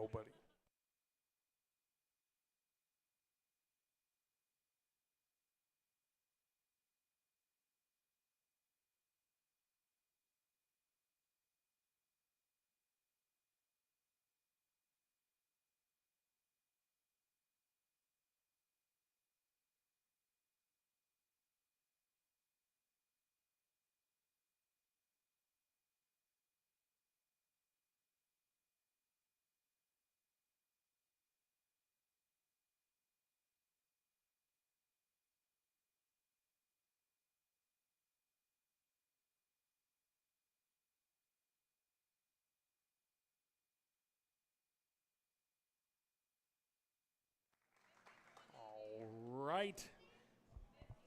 nobody. All right.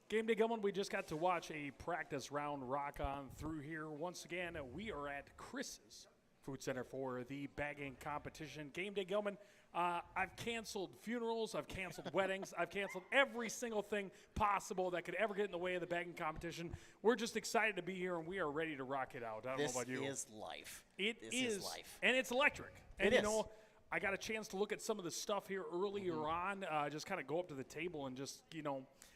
Game Day Gilman, we just got to watch a practice round rock on through here. Once again, we are at Chris's Food Center for the bagging competition. Game Day Gilman, I've canceled funerals, I've canceled weddings, I've canceled every single thing possible that could ever get in the way of the bagging competition. We're just excited to be here, and we are ready to rock it out. I don't know about you. This is life. This is life. And it's electric. And It you is. know, I got a chance to look at some of the stuff here earlier on, just kind of go up to the table and just,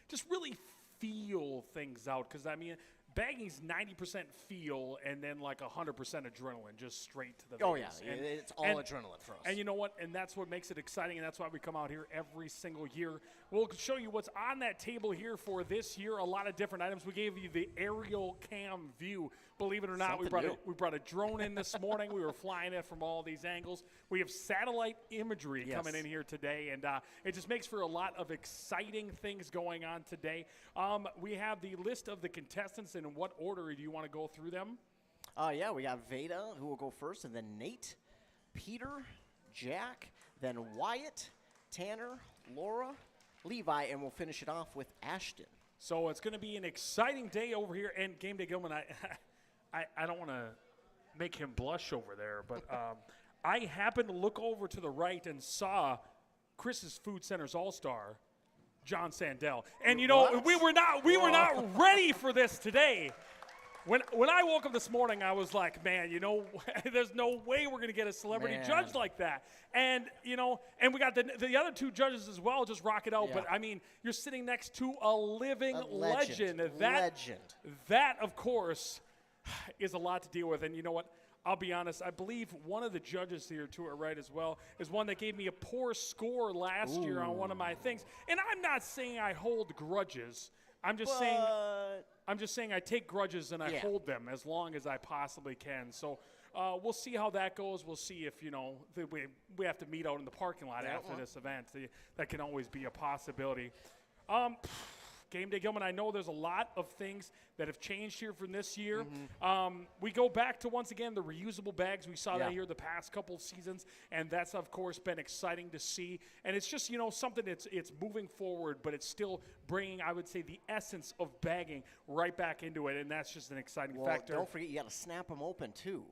just really feel things out. Because, I mean, bagging's 90% feel and then like 100% adrenaline, just straight to the Oh, yeah. veins. It's all adrenaline for us. And you know what? And that's what makes it exciting, and that's why we come out here every single year. We'll show you what's on that table here for this year, a lot of different items. We gave you the aerial cam view. Believe it or not, we brought a drone in this morning. We were flying it from all these angles. We have satellite imagery coming in here today, and it just makes for a lot of exciting things going on today. We have the list of the contestants, and in what order do you want to go through them? Yeah, we got Veda, who will go first, and then Nate, Peter, Jack, then Wyatt, Tanner, Laura, Levi, and we'll finish it off with Ashton. So it's going to be an exciting day over here. And Game Day Gilman, I don't want to make him blush over there, but I happened to look over to the right and saw Chris's Food Center's All-Star, John Sandell. And you know, What? we were not ready for this today. When I woke up this morning, I was like, man, there's no way we're going to get a celebrity judge like that. And, and we got the other two judges as well, just rock it out. Yeah. But, I mean, you're sitting next to a living legend. Legend. That, of course, is a lot to deal with. And you know what? I'll be honest. I believe one of the judges here to it right as well is one that gave me a poor score last year on one of my things. And I'm not saying I hold grudges. I'm just saying I take grudges and I hold them as long as I possibly can. So we'll see how that goes. We'll see if, we have to meet out in the parking lot after this event. That can always be a possibility. Game Day Gilman, I know there's a lot of things that have changed here from this year. We go back to, once again, the reusable bags. We saw that here the past couple of seasons, and that's, of course, been exciting to see. And it's just, something it's moving forward, but it's still bringing, I would say, the essence of bagging right back into it, and that's just an exciting factor. Don't forget, you got to snap them open, too.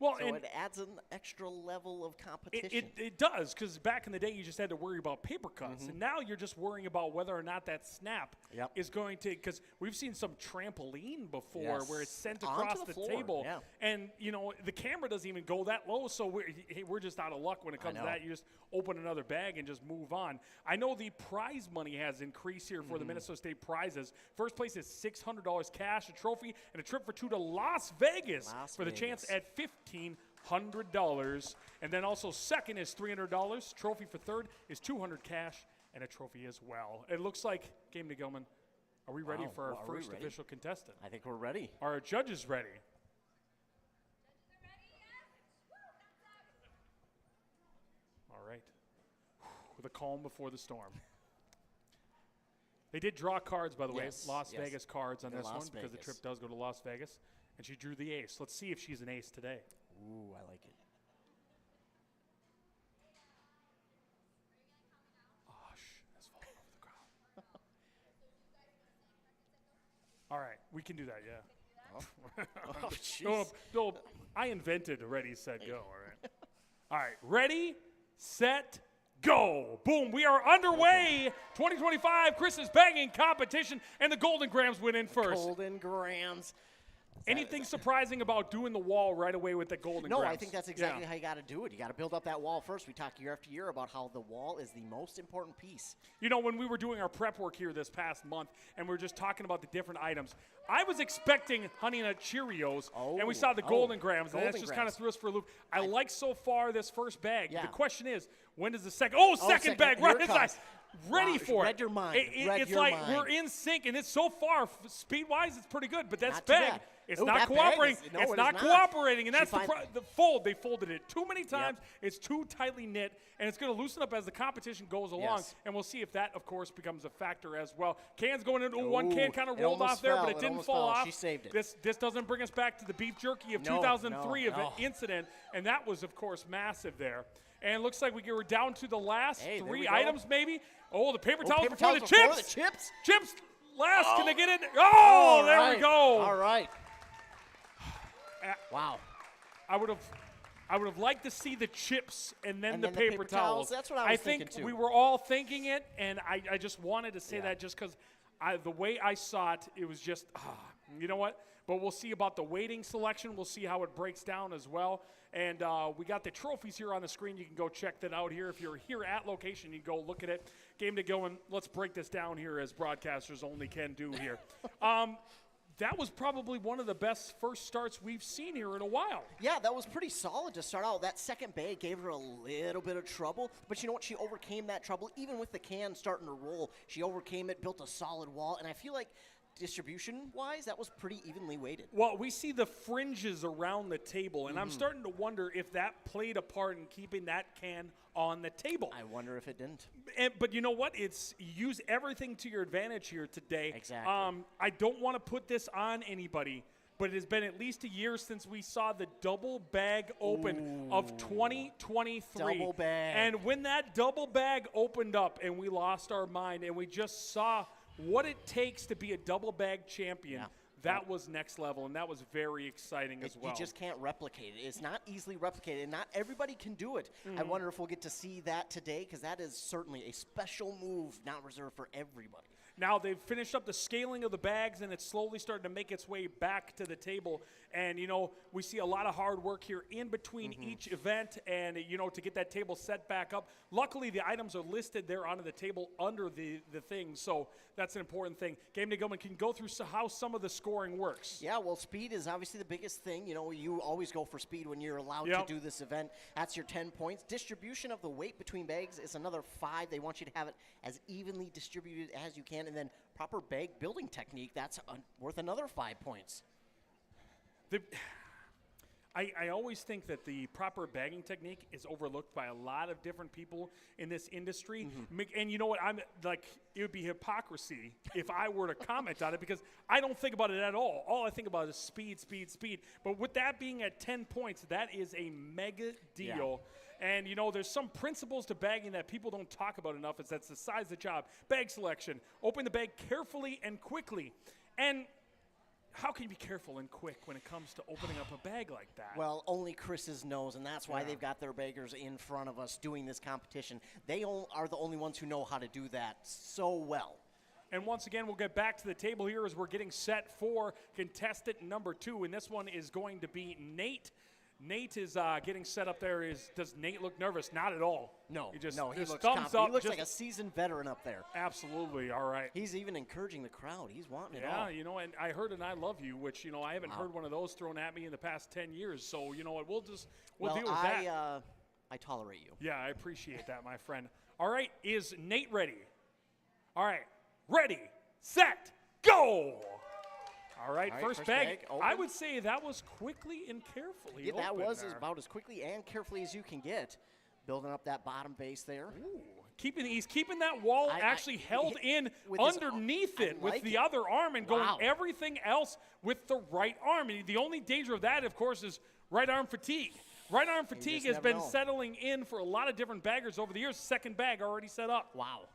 Well, so and it adds an extra level of competition. It does, because back in the day, you just had to worry about paper cuts. And now you're just worrying about whether or not that snap is going to, because we've seen some trampoline before where it's sent across the table. Yeah. And, the camera doesn't even go that low, so we're just out of luck when it comes to that. You just open another bag and just move on. I know the prize money has increased here for the Minnesota State prizes. First place is $600 cash, a trophy, and a trip for two to Las Vegas for the chance at $1,500. And then also second is $300. Trophy for third is $200 cash and a trophy as well. It looks like, Game Day Gilman, are we ready for our first official contestant? I think we're ready. Are our judges ready? All right. The calm before the storm. They did draw cards, by the way, Las Vegas cards on this one because the trip does go to Las Vegas. And she drew the ace. Let's see if she's an ace today. Ooh, I like it. Oh, that's falling over the ground. All right, we can do that, yeah. Oh, jeez. No, I invented ready, set, go, all right. All right, ready, set, go. Boom, we are underway. 2025 Chris's bagging competition, and the Golden Grams win in first. Golden Grams. Anything surprising about doing the wall right away with the golden No, grams? I think that's exactly how you got to do it. You got to build up that wall first. We talk year after year about how the wall is the most important piece. You know, when we were doing our prep work here this past month and we were just talking about the different items, I was expecting Honey Nut Cheerios, and we saw the golden grams, and that's just kind of threw us for a loop. I like so far this first bag. Yeah. The question is, when does the second? Oh, second bag Here right it inside. comes. Ready Wow, for read it. your mind. Read It's your like mind. we're in sync, and it's so far, speed-wise, it's pretty good, but that's Not too bag. bad. It's Ooh, not that bag cooperating. is- no, it's it is not not. cooperating, and She that's the fold. They folded it too many times. It's too tightly knit, and it's going to loosen up as the competition goes along, Yes. and we'll see if that, of course, becomes a factor as well. Can's going into one can kind of it rolled almost off there, fell. but it It didn't almost fall fell. off. She saved it. This doesn't bring us back to the beef jerky of No, 2003 no. incident, and that was, of course, massive there. And it looks like we're down to the last Hey, there we three go. items, maybe. Oh, the paper towels paper before the towels before chips. the chips? Chips last. Can they get in? Oh, there we right. go. All right. Wow. I would have liked to see the chips and then And the then the paper paper towels. towels. That's what I was think thinking, too. we were all thinking it, and I just wanted to say that just because the way I saw it, it was just, you know what? But we'll see about the weighting selection. We'll see how it breaks down as well. And we got the trophies here on the screen. You can go check that out here. If you're here at location, you can go look at it. Game to go, and let's break this down here as broadcasters only can do here. That was probably one of the best first starts we've seen here in a while. Yeah, that was pretty solid to start out. That second bag gave her a little bit of trouble, but you know what? She overcame that trouble. Even with the can starting to roll, she overcame it, built a solid wall, and I feel like distribution-wise, that was pretty evenly weighted. Well, we see the fringes around the table, and I'm starting to wonder if that played a part in keeping that can on the table. I wonder if it didn't. But you know what? It's use everything to your advantage here today. Exactly. I don't want to put this on anybody, but it has been at least a year since we saw the double bag open of 2023. Double bag. And when that double bag opened up and we lost our mind and we just saw what it takes to be a double bag champion, that was next level, and that was very exciting as well. You just can't replicate it. It's not easily replicated, and not everybody can do it. I wonder if we'll get to see that today, because that is certainly a special move, not reserved for everybody. Now they've finished up the scaling of the bags, and it's slowly starting to make its way back to the table. And, you know, we see a lot of hard work here in between each event and, you know, to get that table set back up. Luckily, the items are listed there onto the table under the thing, so that's an important thing. Game to Gilman can go through how some of the scoring works. Yeah, well, speed is obviously the biggest thing. You know, you always go for speed when you're allowed Yep. to do this event. That's your 10 points. Distribution of the weight between bags is another 5. They want you to have it as evenly distributed as you can. And then proper bag building technique, that's worth another 5 points. I always think that the proper bagging technique is overlooked by a lot of different people in this industry. And you know what? I'm like, it would be hypocrisy if I were to comment on it, because I don't think about it at all. All I think about is speed, speed, speed. But with that being at 10 points, that is a mega deal. And, you know, there's some principles to bagging that people don't talk about enough. It's that's the size of the job, bag selection, open the bag carefully and quickly. And how can you be careful and quick when it comes to opening up a bag like that? Well, only Chris's knows, and that's why they've got their baggers in front of us doing this competition. They are the only ones who know how to do that so well. And once again, we'll get back to the table here as we're getting set for contestant number 2, and this one is going to be Nate. Nate is getting set up there. Does Nate look nervous? Not at all. No, he looks thumbs confident. up. He looks just like a seasoned veteran up there. absolutely. All right. He's even encouraging the crowd. He's wanting it all. Yeah, you know, and I heard an "I love you," which, you know, I haven't heard one of those thrown at me in the past 10 years. So, you know what, we'll deal with that. I tolerate you. Yeah, I appreciate that, my friend. All right, is Nate ready? All right, ready, set, go! All right, first bag. open. I would say that was quickly and carefully Yeah, that opened was there. about as quickly and carefully as you can get. Building up that bottom base there. Ooh, he's keeping that wall actually held in with his- underneath I it with like the it. other arm and going Wow. everything else with the right arm. And the only danger of that, of course, is right arm fatigue. Right arm fatigue has never been know. settling in for a lot of different baggers over the years. Second bag already set up. Wow.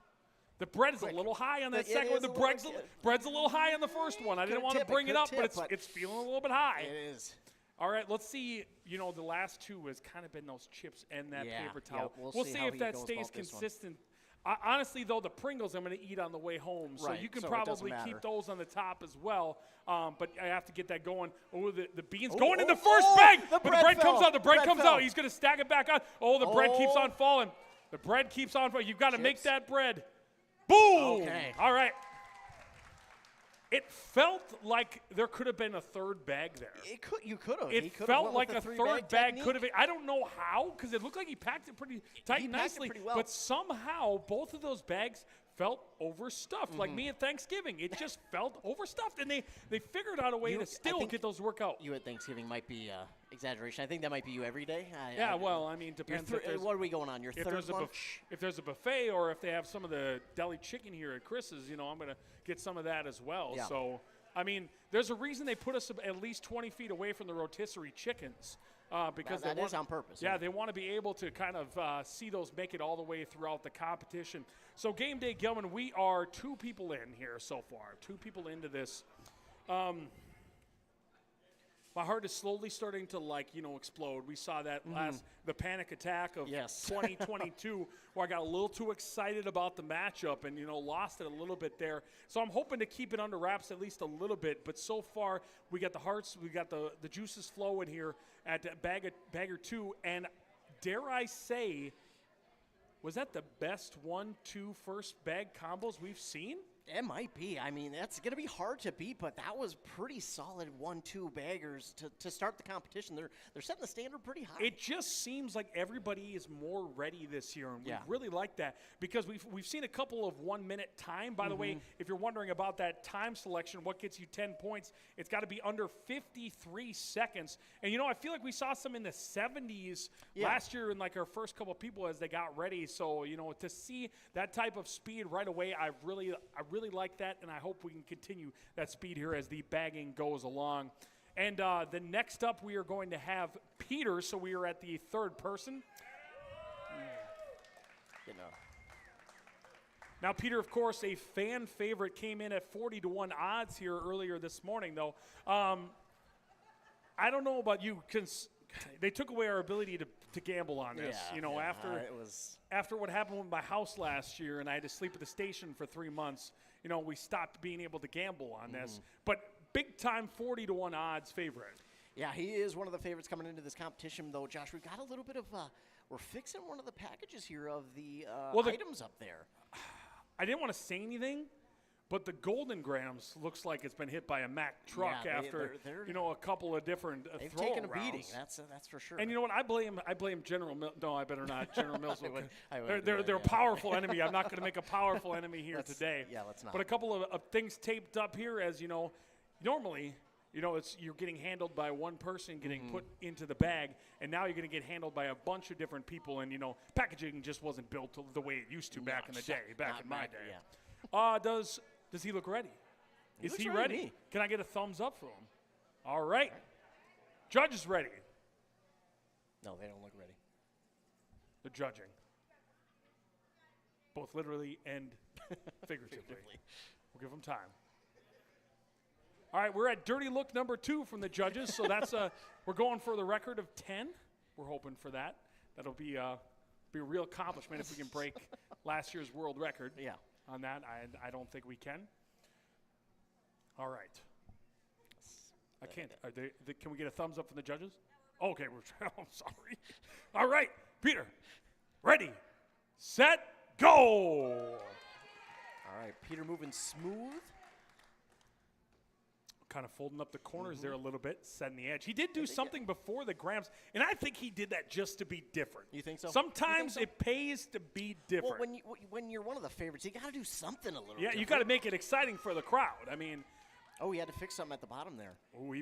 The bread is a little high on that It second is one. The a little bread's a little high on the first one. I didn't Could've want to tip it, bring it up, could've but tip, but- it's feeling a little bit high. It is. All right, let's see. You know, the last two has kind of been those chips and that Yeah, paper yeah, towel. we'll We'll see see how if he that goes stays about this one. consistent. Honestly, though, the Pringles I'm going to eat on the way home, so Right, you can so it doesn't probably matter. keep those on the top as well. But I have to get that going. Oh, the beans Oh, going in the oh, first oh, bag, the but the bread bread comes fell. out. The bread Bread comes fell. out. He's going to stack it back on. Oh, the bread keeps on falling. The bread keeps on falling. You've got to make Chips. that bread. Boom! Okay. All right. It felt like there could have been a third bag there. You could have. It felt like a third bag could have. I don't know how, because it looked like he packed it pretty tight He and packed it nicely. pretty well. But somehow, both of those bags felt overstuffed, like me at Thanksgiving. It just felt overstuffed, and they figured out a way to still think get those to work out. You at Thanksgiving might be exaggeration. I think that might be you every day. Yeah, well, I mean, your depends what are we going on? Your if third there's a lunch? if there's a buffet, or if they have some of the deli chicken here at Chris's. I'm going to get some of that as well. Yeah. So, I mean, there's a reason they put us at least 20 feet away from the rotisserie chickens. Because That they want, is on purpose, Yeah, yeah. they want to be able to kind of see those make it all the way throughout the competition. So game day, Gilman, we are 2 people in here so far. 2 people into this. My heart is slowly starting to explode. We saw that the panic attack of Yes. 2022 where I got a little too excited about the matchup and lost it a little bit there. So I'm hoping to keep it under wraps at least a little bit. But so far we got the hearts, we got the juices flowing here at Bagger 2, and dare I say, was that the best 1-2 first bag combos we've seen? It might be. I mean, that's going to be hard to beat, but that was pretty solid 1-2 baggers to start the competition. They're setting the standard pretty high. It just seems like everybody is more ready this year, and we Yeah. really like that because we've seen a couple of 1 minute time. By the way, if you're wondering about that time selection, what gets you 10 points, it's got to be under 53 seconds. And I feel like we saw some in the 70s last year in like our first couple of people as they got ready. So to see that type of speed right away, I really like that, and I hope we can continue that speed here as the bagging goes along. And the next up, we are going to have Peter, so we are at the third person. Now, Peter, of course, a fan favorite, came in at 40-1 odds here earlier this morning, though. I don't know about you, because they took away our ability to gamble on this. After what happened with my house last year, and I had to sleep at the station for 3 months, we stopped being able to gamble on this. But big time 40-1 odds favorite. Yeah, he is one of the favorites coming into this competition, though, Josh. We've got a little bit of we're fixing one of the packages here of the items up there. I didn't want to say anything, but the Golden Grams looks like it's been hit by a Mack truck Yeah, after they're a couple of different They've throw taken a rounds. beating. That's for sure. And you know what? I blame General Mills. No, I better not. General Mills. I wouldn't do They're that, a yeah. powerful enemy. I'm not going to make a powerful enemy here today. Yeah, let's not. But a couple of things taped up here, as normally. You're getting handled by one person getting put into the bag, and now you're going to get handled by a bunch of different people. And packaging just wasn't built the way it used to back in the day, back in my day. Yeah. Does he look ready? Is looks he ready to ready? me. Can I get a thumbs up for him? All right. Judge is ready. No, they don't look ready. They're judging, both literally and figuratively. We'll give them time. All right, we're at dirty look number 2 from the judges, so that's we're going for the record of 10. We're hoping for that. That'll be a real accomplishment if we can break last year's world record. Yeah. On that, I don't think we can. All right. I can't. Can we get a thumbs up from the judges? Okay, I'm sorry. All right, Peter, ready, set, go. All right, Peter moving smooth. Kind of folding up the corners there a little bit, setting the edge. He did do something before the Grams, and I think he did that just to be different. You think so? Sometimes it pays to be different. Well, when you're one of the favorites, you got to do something a little. Yeah, you different. got to make it exciting for the crowd. I mean, Oh, he had to fix something at the bottom there.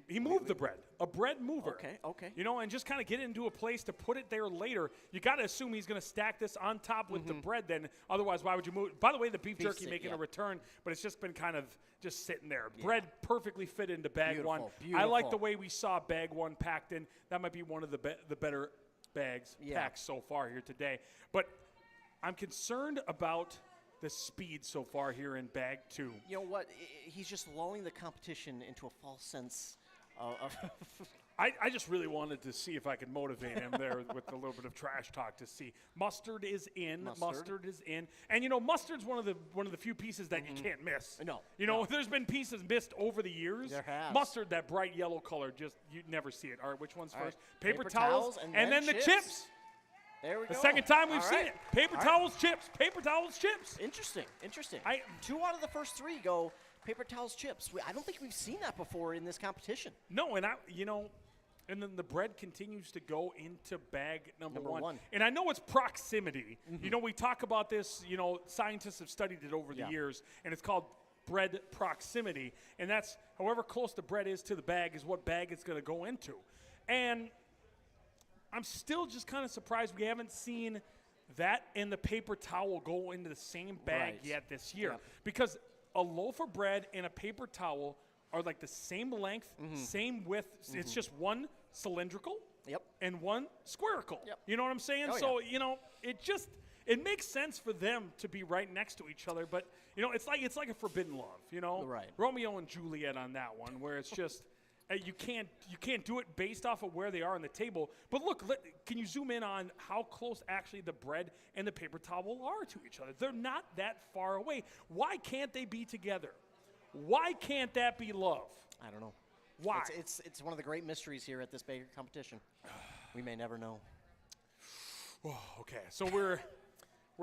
he moved the bread, a bread mover. Okay. And just kind of get into a place to put it there later. You got to assume he's going to stack this on top with the bread then. Otherwise, why would you move? By the way, the beef jerky making a return, but it's just been kind of just sitting there. Yeah. Bread perfectly fit into bag one. I like the way we saw bag one packed in. That might be one of the better bags packed so far here today. But I'm concerned about the speed so far here in bag 2. You know what? He's just lulling the competition into a false sense of I just really wanted to see if I could motivate him there with a little bit of trash talk to see. Mustard is in. Mustard is in. And, mustard's one of the few pieces that you can't miss. No. There's been pieces missed over the years. There has. Mustard, that bright yellow color, just you never see it. All right, which one's All first? right. Paper towels, and then the chips. There we go. The second time we've All seen right. it. Paper All towels, chips. Paper towels, chips. Interesting. 2 out of the first 3 go paper towels, chips. I don't think we've seen that before in this competition. No, and and then the bread continues to go into bag number one. And I know it's proximity. We talk about this, scientists have studied it over the years, and it's called bread proximity. And that's however close the bread is to the bag is what bag it's going to go into. And I'm still just kind of surprised we haven't seen that and the paper towel go into the same bag yet this year. Yeah. Because a loaf of bread and a paper towel are like the same length, same width. It's just one cylindrical and one squarical. Yep. You know what I'm saying? Oh, so, it makes sense for them to be right next to each other. But, it's like a forbidden love, Right. Romeo and Juliet on that one, where it's just you can't do it based off of where they are on the table. But look, can you zoom in on how close actually the bread and the paper towel are to each other? They're not that far away. Why can't they be together? Why can't that be love? I don't know. Why? It's one of the great mysteries here at this big competition. We may never know. Oh, okay, so we're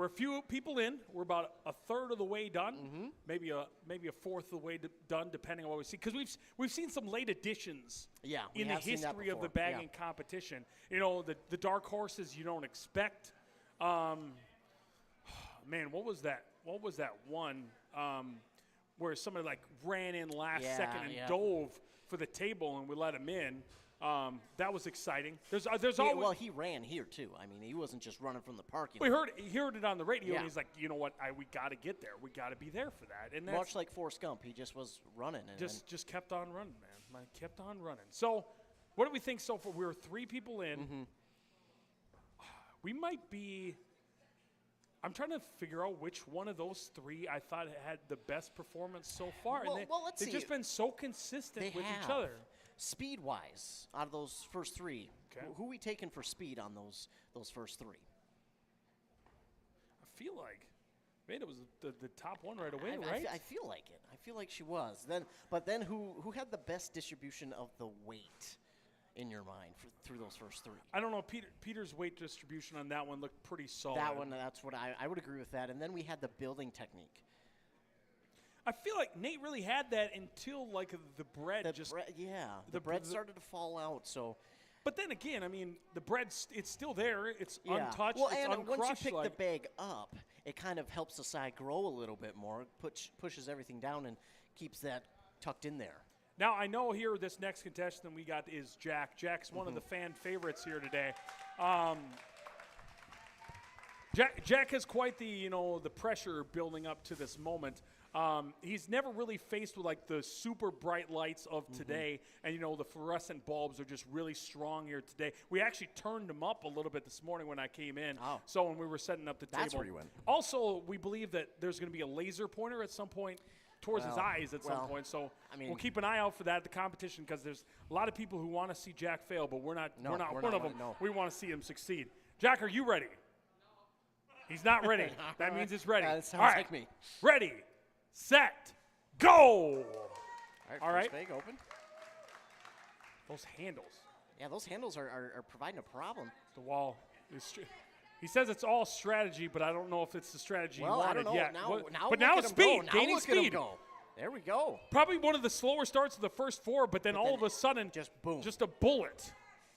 a few people in. We're about a third of the way done. Maybe a fourth of the way done, depending on what we see. Because we've seen some late additions. Yeah, we in the have seen that history of the before. bagging competition. The dark horses you don't expect. Man, what was that? What was that one where somebody like ran in last second and dove for the table and we let him in? That was exciting. There's always. Well, he ran here too. I mean, he wasn't just running from the parking. We heard it on the radio, Yeah. and he's like, you know what? We got to get there. We got to be there for that. And Much like Forrest Gump, he just was running. And just kept on running, man. Kept on running. So, what do we think so far? We were 3 people in. We might be. I'm trying to figure out which one of those 3 I thought had the best performance so far. Well, and let's they've see. just been so consistent with each other. Speed-wise, out of those first 3, Okay. who we taking for speed on those first 3? I feel like, man, it was the top one right away, I right? feel like it. I feel like she was. Then who had the best distribution of the weight in your mind through those first 3? I don't know. Peter's weight distribution on that one looked pretty solid. That one, that's what I would agree with that. And then we had the building technique. I feel like Nate really had that until like the bread The bread started to fall out. So, but then again, I mean, the bread's it's still there. It's untouched. Well, it's and uncrushed, once you pick the like- bag up, it kind of helps the side grow a little bit more. Pushes everything down and keeps that tucked in there. Now I know here this next contestant we got is Jack. Jack's one of the fan favorites here today. Jack has quite the the pressure building up to this moment. He's never really faced with like the super bright lights of today, and the fluorescent bulbs are just really strong here today. We actually turned them up a little bit this morning when I came in. Oh. So when we were setting up the table, That's where you went. Also, we believe that there's going to be a laser pointer at some point towards his eyes at some point. So I mean- we'll keep an eye out for that at the competition because there's a lot of people who want to see Jack fail, but we're not No, one we're of not them. one, no. We want to see him succeed. Jack, are you ready? He's not ready. That means it's ready. That sounds All right. like me. Ready, set, go. All right, All first right. bag open. Those handles. Yeah, those handles are providing a problem. The wall is. He says it's all strategy, but I don't know if it's the strategy Well, he I wanted don't know. yet. Now, What- now but look now at him speed, go. Now gaining look at him speed. go. There we go. Probably one of the slower starts of the first 4, but then all then of a sudden, just boom. just a bullet.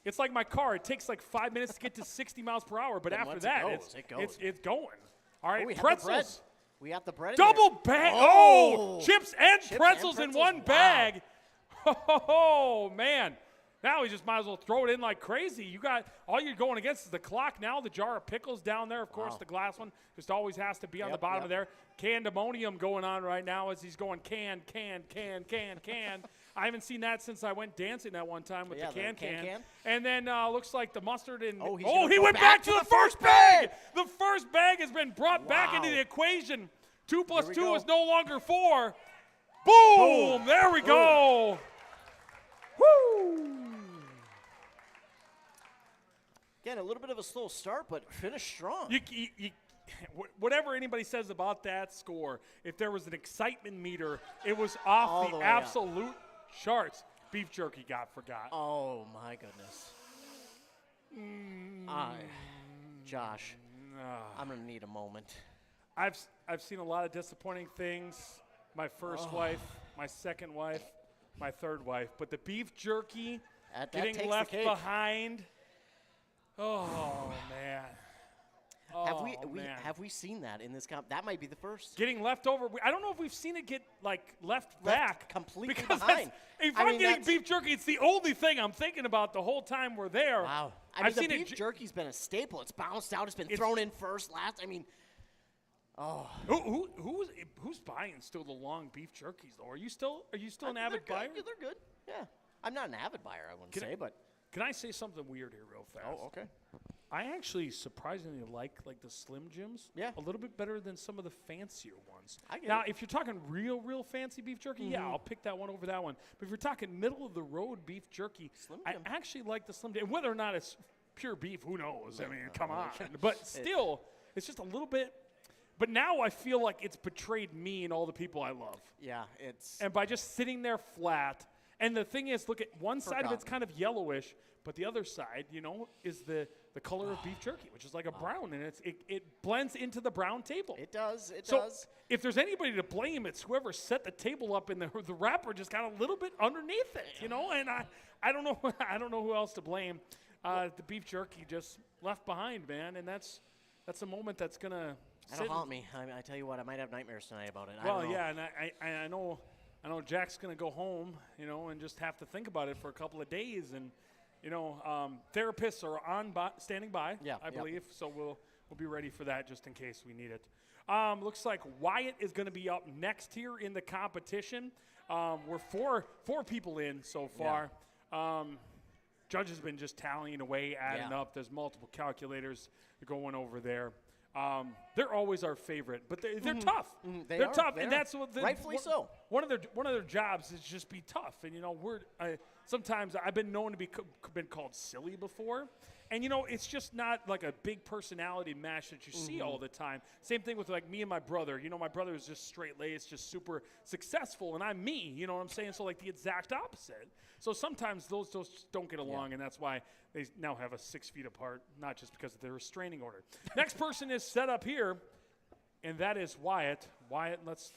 It's like my car. It takes like 5 minutes to get to 60 miles per hour, but Then after once that, it goes. it's going. All right, Oh, we have the bread. pretzels. We got the bread. in Double there. bag. Oh! Oh, chips and Chips and pretzels in pretzels. one Wow. bag. Oh, man. Now we just might as well throw it in like crazy. You got all you're going against is the clock now. The jar of pickles down there, of course, Wow. the glass one just always has to be on the Yep, bottom yep. of there. Candemonium going on right now as he's going can. I haven't seen that since I went dancing that one time with Yeah, the the can. can. And then looks like the mustard and Oh, he's gonna he go went back back to to the the first first bag. bag. The first bag has been brought back into Wow. the equation. 2 plus we 2 go. is no longer 4. Boom! There we go. Woo! again, a little bit of a slow start, but finished strong. Whatever anybody says about that score, if there was an excitement meter, it was off All the the way up. absolute charts. Beef jerky got forgot. Oh, my goodness. Josh, I'm going to need a moment. I've seen a lot of disappointing things. My first wife, my second wife, my third wife. But the beef jerky That getting takes the left cake. behind. Oh, man. Oh, man. Have we seen that in this comp? That might be the first. Getting left over. I don't know if we've seen it get left back completely because behind. If I I'm mean, getting that's- beef jerky, it's the only thing I'm thinking about the whole time we're there. Wow. I mean, I've the seen beef it. jerky's been a staple. It's bounced out. It's been thrown in first, last. I mean, Who's buying still the long beef jerkies though? Are you still an avid they're buyer? good. They're good. Yeah. I'm not an avid buyer, I wouldn't say, but. Can I say something weird here real fast? Oh, okay. I actually surprisingly like the Slim Jims a little bit better than some of the fancier ones. I get now, it. if you're talking real fancy beef jerky, yeah, I'll pick that one over that one. But if you're talking middle of the road beef jerky, I Jim. actually like the Slim Jim. Whether or not it's pure beef, who knows? I mean, come on. But still, it's just a little bit. But now I feel like it's betrayed me and all the people I love. Yeah, it's. And by just sitting there flat. And the thing is, look at one side of it's kind of yellowish, but the other side, is the color of beef jerky, which is like a brown, and it blends into the brown table. It does. It So does. if there's anybody to blame, it's whoever set the table up and the wrapper just got a little bit underneath it, And I don't know I don't know who else to blame. The beef jerky just left behind, man, and that's a moment that's gonna. That'll haunt me. I tell you what, I might have nightmares tonight about it. Well, I don't know. yeah, and I know Jack's going to go home, and just have to think about it for a couple of days. And, therapists are standing by, Yeah, I yep. believe. So we'll be ready for that just in case we need it. Looks like Wyatt is going to be up next here in the competition. We're four people in so far. Judge has been just tallying away, adding up. There's multiple calculators going over there. They're always our favorite, but they're tough. They're tough, and that's what rightfully so. One of their jobs is just be tough, and sometimes I've been known to been called silly before, and it's just not like a big personality match that you see all the time. Same thing with like me and my brother. My brother is just straight laced, just super successful, and I'm me. You know what I'm saying? So like the exact opposite. So sometimes those don't get along, and that's why they now have us 6 feet apart, not just because of their restraining order. Next person is set up here, and that is Wyatt. Wyatt, let's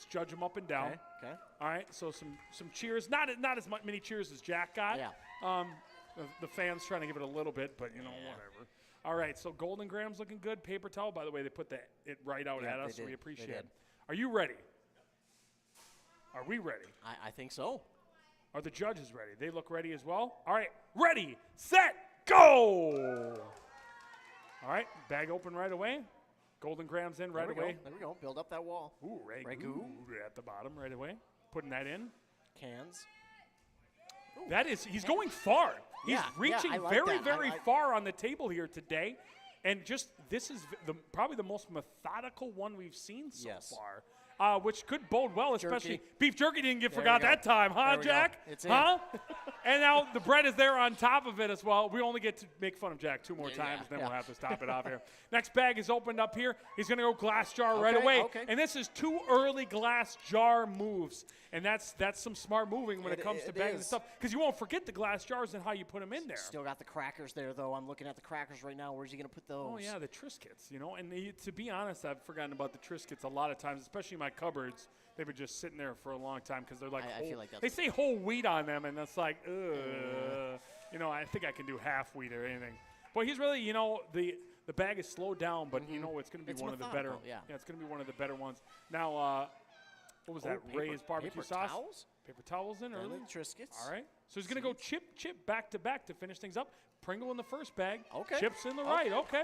judge him up and down. Okay. All right. So some cheers. Not as many cheers as Jack got. Yeah. The fans trying to give it a little bit, but whatever. All right. So Golden Graham's looking good. Paper towel. By the way, they put it right out at us, so we appreciate it. Are you ready? Are we ready? I think so. Are the judges ready? They look ready as well? All right, ready, set, go! All right, bag open right away. Golden Graham's in right away. There we go. Build up that wall. Ooh, Ragu at the bottom right away. Putting that in. Cans. He's going far. He's Yeah, reaching I like very, that. very far on the table here today. And this is probably the most methodical one we've seen so far. Which could bode well, especially beef jerky didn't get forgot that time, huh, There we Jack? go. It's in. Huh? And now the bread is there on top of it as well. We only get to make fun of Jack 2 more times, then we'll have to stop it off here. Next bag is opened up here. He's going to go glass jar right away. Okay. And this is 2 early glass jar moves. And that's some smart moving when it comes to bagging the stuff. Because you won't forget the glass jars and how you put them in there. Still got the crackers there, though. I'm looking at the crackers right now. Where's he going to put those? Oh, yeah, the Triscuits, And to be honest, I've forgotten about the Triscuits a lot of times, especially in my cupboards. They were just sitting there for a long time because they're like, I feel like that's they say whole wheat on them, and that's like, I think I can do half wheat or anything. But he's really, the bag is slowed down, but it's going to be one of the better. Yeah, it's going to be one of the better ones. Now, what was that? Ray's barbecue sauce. Towels? Paper towels in early. Triscuits. All right. So he's going to go chip back to back to finish things up. Pringle in the first bag. Okay. Chips in the right. Okay.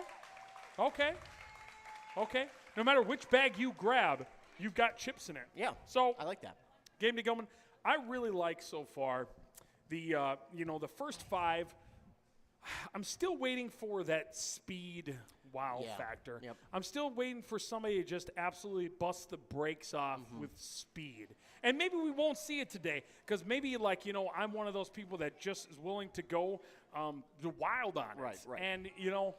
No matter which bag you grab, you've got chips in it. Yeah. So I like that. Game to Gilman, I really like so far the first 5. I'm still waiting for that speed factor. Yep. I'm still waiting for somebody to just absolutely bust the brakes off with speed. And maybe we won't see it today because maybe, like, you know, I'm one of those people that just is willing to go the wild on it. Right. And, you know,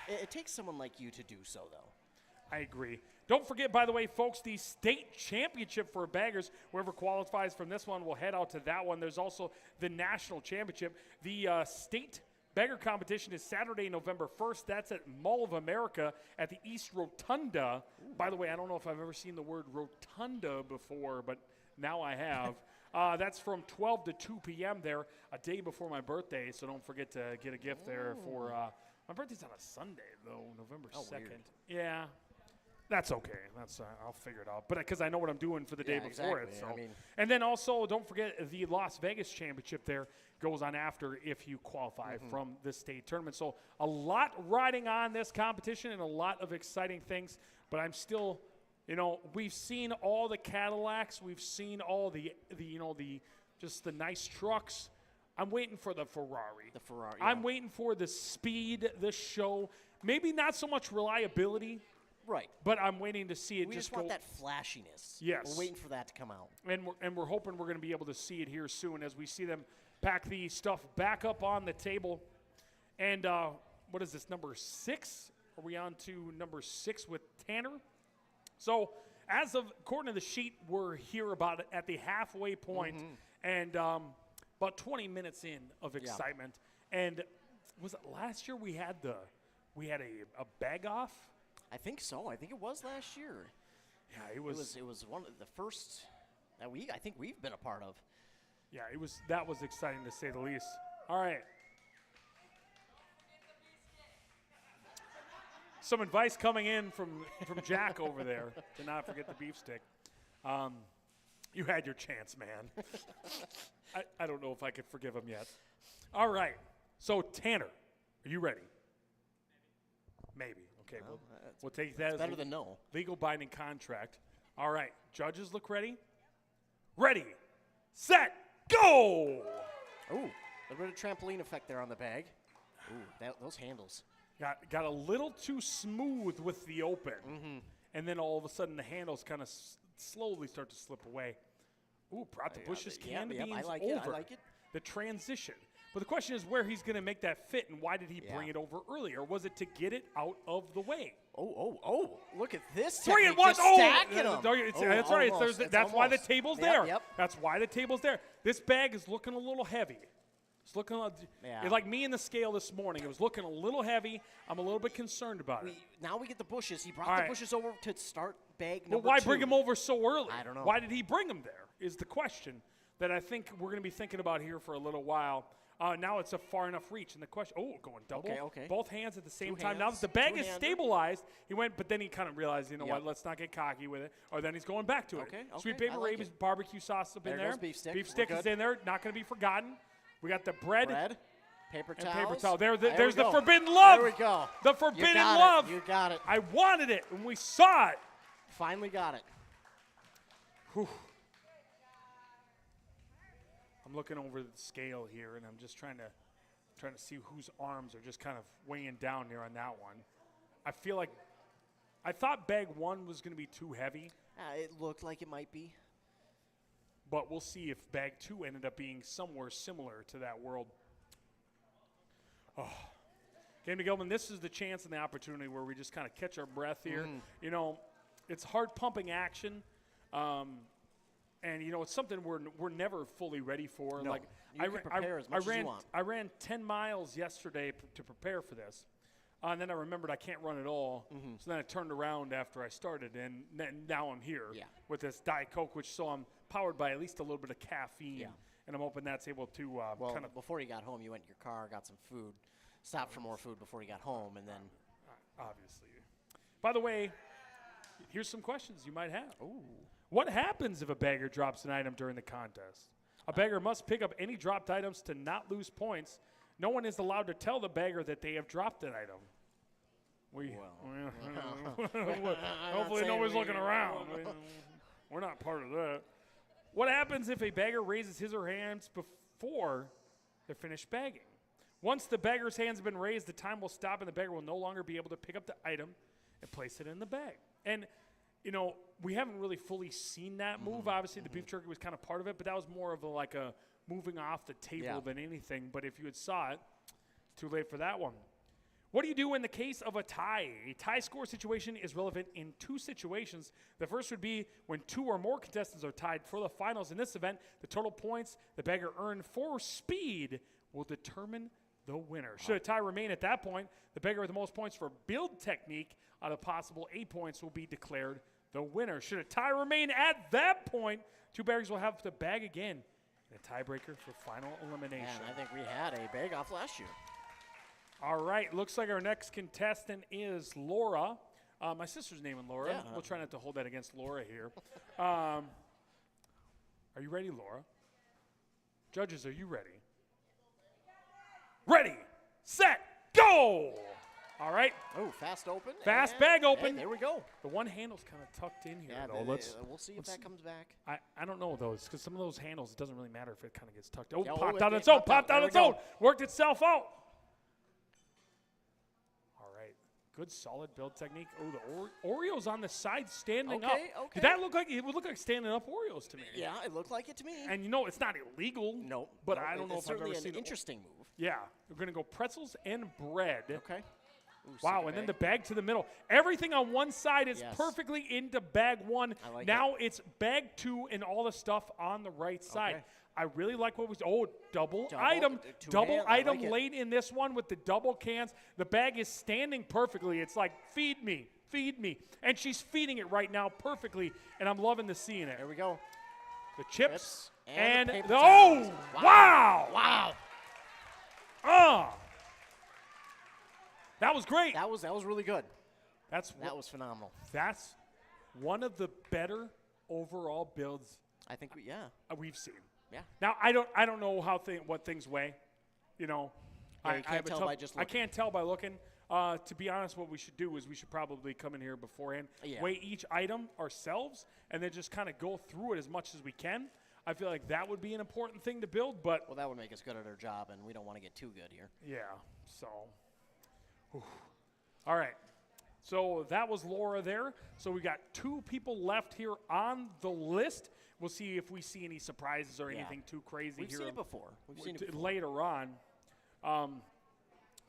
It takes someone like you to do so, though. I agree. Don't forget, by the way, folks, the state championship for baggers. Whoever qualifies from this one will head out to that one. There's also the national championship. The state bagger competition is Saturday, November 1st. That's at Mall of America at the East Rotunda. Ooh. By the way, I don't know if I've ever seen the word rotunda before, but now I have. That's from 12 to 2 p.m. there, a day before my birthday, so don't forget to get a gift there for my birthday's on a Sunday, though, November 2nd. Weird. Yeah. That's okay. That's I'll figure it out. But because I know what I'm doing for the day before exactly. it. So. I mean, And then also, don't forget the Las Vegas Championship there goes on after if you qualify from this state tournament. So a lot riding on this competition and a lot of exciting things. But I'm still, you know, we've seen all the Cadillacs. We've seen all the you know, just the nice trucks. I'm waiting for the Ferrari. The Ferrari. I'm waiting for the speed, the show. Maybe not so much reliability. Right. But I'm waiting to see it We just just want go. that flashiness. Yes. We're waiting for that to come out. And we're hoping we're going to be able to see it here soon as we see them pack the stuff back up on the table. And what is this, number 6? Are we on to number 6 with Tanner? So as of, according to the sheet, we're here about at the halfway point and about 20 minutes in of excitement. And was it last year we had a bag off? I think so. I think it was last year. Yeah, it was one of the first that I think we've been a part of. Yeah, that was exciting to say the least. All right. Some advice coming in from Jack over there to not forget the beef stick. You had your chance, man. I don't know if I could forgive him yet. All right. So, Tanner, are you ready? Maybe. Okay, we'll take that as better than no. Legal binding contract. All right, judges look ready. Ready, set, go! Ooh, a bit of trampoline effect there on the bag. Ooh, those handles. Got a little too smooth with the open, and then all of a sudden the handles kind of slowly start to slip away. Ooh, brought the bushes candy beans I like over. it. I like it. The transition. But the question is where he's going to make that fit, and why did he bring it over earlier? Was it to get it out of the way? Oh! Look at this. 3 and 1. Just stacking 'em. That's right. Almost. That's why the table's there. Yep. That's why the table's there. This bag is looking a little heavy. It's looking it's like me in the scale this morning. It was looking a little heavy. I'm a little bit concerned about it. Now we get the bushes. He brought the bushes over to start bag number 2. Well, why bring him over so early? I don't know. Why did he bring him there is the question that I think we're going to be thinking about here for a little while. Now it's a far enough reach. And the question, going double. Okay. Both hands at the same 2 time. Now hands, that the bag is 2-hander. stabilized, he went, but then he kind of realized, you know what, let's not get cocky with it. Or then he's going back to it. Sweet I paper like Raven's it. barbecue sauce up in There there. goes beef stick. Beef We're stick is good. in there, not going to be forgotten. We got the bread. Paper And towels. paper towel. There's we the go. forbidden love. There we go. The forbidden You got love. You got it. I wanted it when we saw it. Finally got it. Whew. I'm looking over the scale here, and I'm just trying to see whose arms are just kind of weighing down here on that one. I thought bag 1 was going to be too heavy, It looked like it might be. but we'll see if bag 2 ended up being somewhere similar to that world. Oh. Game to Gilman, this is the chance and the opportunity where we just kind of catch our breath here. You know, it's hard pumping action. And, you know, it's something we're never fully ready for. No. Like You can prepare as much as you want. I ran 10 miles yesterday to prepare for this. And then I remembered I can't run at all. So then I turned around after I started, and now I'm here with this Diet Coke, so I'm powered by at least a little bit of caffeine. Yeah. And I'm hoping that's able to kind of. Before you got home, you went in your car, got some food, stopped for more food before you got home, and then. Obviously. By the way, here's some questions you might have. Ooh. What happens if a bagger drops an item during the contest? A bagger must pick up any dropped items to not lose points. No one is allowed to tell the bagger that they have dropped an item. Hopefully nobody's looking around. We're not part of that. What happens if a bagger raises his or her hands before they're finished bagging? Once the bagger's hands have been raised, the time will stop and the bagger will no longer be able to pick up the item and place it in the bag. And you know, we haven't really fully seen that move. Obviously, the beef jerky was kind of part of it, but that was more of like a moving off the table than anything. But if you had saw it, too late for that one. What do you do in the case of a tie? A tie score situation is relevant in two situations. The first would be when 2 or more contestants are tied for the finals. In this event, the total points the bagger earned for speed will determine the winner. Should a tie remain at that point, the bagger with the most points for build technique out of possible 8 points will be declared the winner. Should a tie remain at that point, 2 baggers will have to bag again in a tiebreaker for final elimination. And I think we had a bag off last year. All right, looks like our next contestant is Laura. My sister's name is Laura. Yeah. We'll try not to hold that against Laura here. Are you ready, Laura? Judges, are you ready? Ready, set, go! All right, Oh, fast open. Fast and- bag open. Hey, there we go. the one handle's kind of tucked in here, Yeah, though. we'll see if that comes back. I don't know those because some of those handles, it doesn't really matter if it kind of gets tucked. Oh, Yeah, popped it out on its own, popped out on There its we own. go. Worked itself out. All right, good solid build technique. Oh, the Oreos on the side standing up. Okay. Did that look like, it would look like standing up Oreos to me. Yeah, it looked like it to me. And you know, it's not illegal. No, But no, I don't know it's if I've certainly ever seen an interesting move. Yeah, we're going to go pretzels and bread. Okay. Ooh, Wow, second and then bag. the bag to the middle. Everything on one side is Yes. perfectly into bag 1. I like now it's bag 2 and all the stuff on the right side. Okay. I really like what we double Double, item. 2 Double hand, I item like it. late in this one with the double cans. The bag is standing perfectly. It's like, feed me, feed me. And she's feeding it right now perfectly, and I'm loving to seeing it. There we go. The chips and the and paper oh, towels. wow. Wow. That was great. That was really good. That's That was phenomenal. That's one of the better overall builds I think we've seen. yeah. Now I don't know what things weigh, you know. Yeah, you can't have a tell tough- by just I looking. can't tell by looking. To be honest, what we should do is we should probably come in here beforehand, Yeah. weigh each item ourselves, and then just kind of go through it as much as we can. I feel like that would be an important thing to build, but Well, that would make us good at our job, and we don't want to get too good here. yeah. So, whew. All right. So that was Laura there. So we got 2 people left here on the list. We'll see if we see any surprises or Yeah. anything too crazy We've here seen it before. We've seen it before. later on.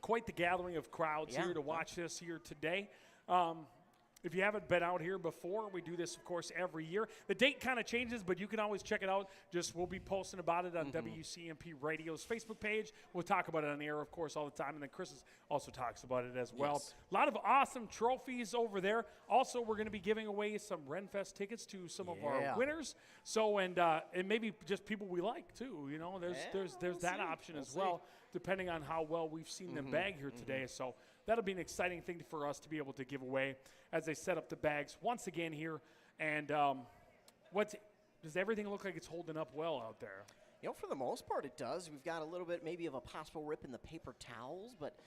Quite the gathering of crowds Yeah. here to watch this here today. If you haven't been out here before, we do this, of course, every year. The date kind of changes, but you can always check it out. We'll be posting about it on WCMP Radio's Facebook page. We'll talk about it on the air, of course, all the time. And then Chris also talks about it as well. Yes. A lot of awesome trophies over there. Also, we're going to be giving away some Renfest tickets to some of our Yeah. winners. So, and maybe just people we like, too. You know, there's we'll that see. option We'll as see. well, depending on how well we've seen them bag here today. So that'll be an exciting thing for us to be able to give away as they set up the bags once again here. And does everything look like it's holding up well out there? You know, for the most part, it does. We've got a little bit maybe of a possible rip in the paper towels, but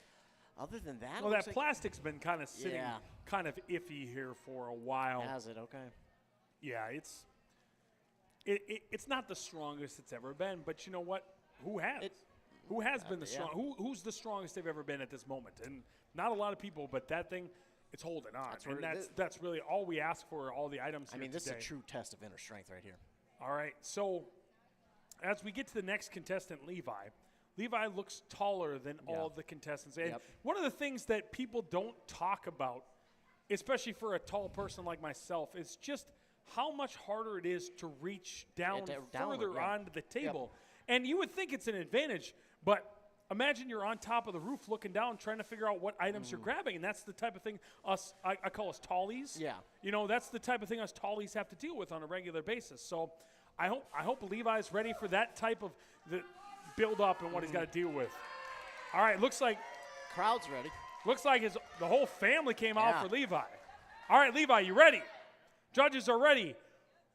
other than that, Well, it looks that like plastic's been kind of sitting Yeah. kind of iffy here for a while. has it. Okay. Yeah, it's not the strongest it's ever been, but you know what? Who has? Who has been the yeah. strong? Who's the strongest they've ever been at this moment? And not a lot of people, but that thing, it's holding on. That's And where that's really all we ask for. All the items. I here mean, this today. is a true test of inner strength right here. All right, so as we get to the next contestant, Levi looks taller than all the contestants. And Yep. one of the things that people don't talk about, especially for a tall person like myself, is just how much harder it is to reach down downward, further yeah. onto the table. And you would think it's an advantage, but imagine you're on top of the roof looking down trying to figure out what items you're grabbing. And that's the type of thing I call us tallies. Yeah. You know, that's the type of thing us tallies have to deal with on a regular basis. So I hope Levi's ready for that type of the build up and what he's got to deal with. All right, looks like Crowd's ready. the whole family came out Yeah. for Levi. All right, Levi, you ready? Judges are ready.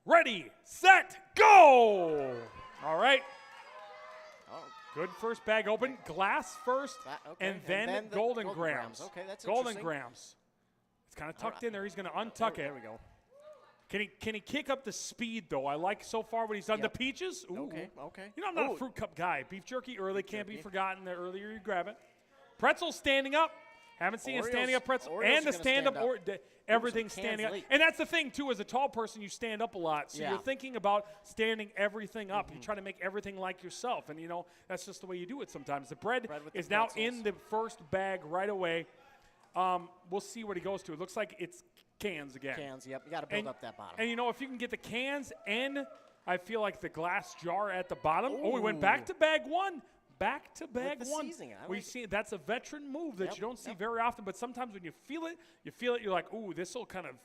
Ready, set, go! All right. Oh, Good first bag open. Glass first, okay. and then the golden golden grams. grams. Okay, that's golden interesting. grams. It's kind of tucked right. in there. He's going to untuck there it. we go. Can he kick up the speed, though? I like so far what he's done. Yep. The peaches? Ooh. Okay. You know, I'm not Ooh. a fruit cup guy. Beef jerky early can't be jerky. forgotten. The earlier you grab it. Pretzel standing up. Haven't seen a Oreos- standing up pretzel Oreos and are the gonna stand up. stand up. Everything's cans standing up. late. And that's the thing, too. As a tall person, you stand up a lot. So Yeah. you're thinking about standing everything up. You try to make everything like yourself. And, you know, that's just the way you do it sometimes. The bread Bread with the is now pretzels. in the first bag right away. We'll see what he goes to. It looks like it's cans again. Cans, yep. You got to build up that bottom. And, you know, if you can get the cans and I feel like the glass jar at the bottom. Oh, we went back to bag one. Back to bag the one. seasoning, I We like it. see that's a veteran move that Yep, you don't see yep. very often. But sometimes when you feel it, you're like, ooh, this will kind of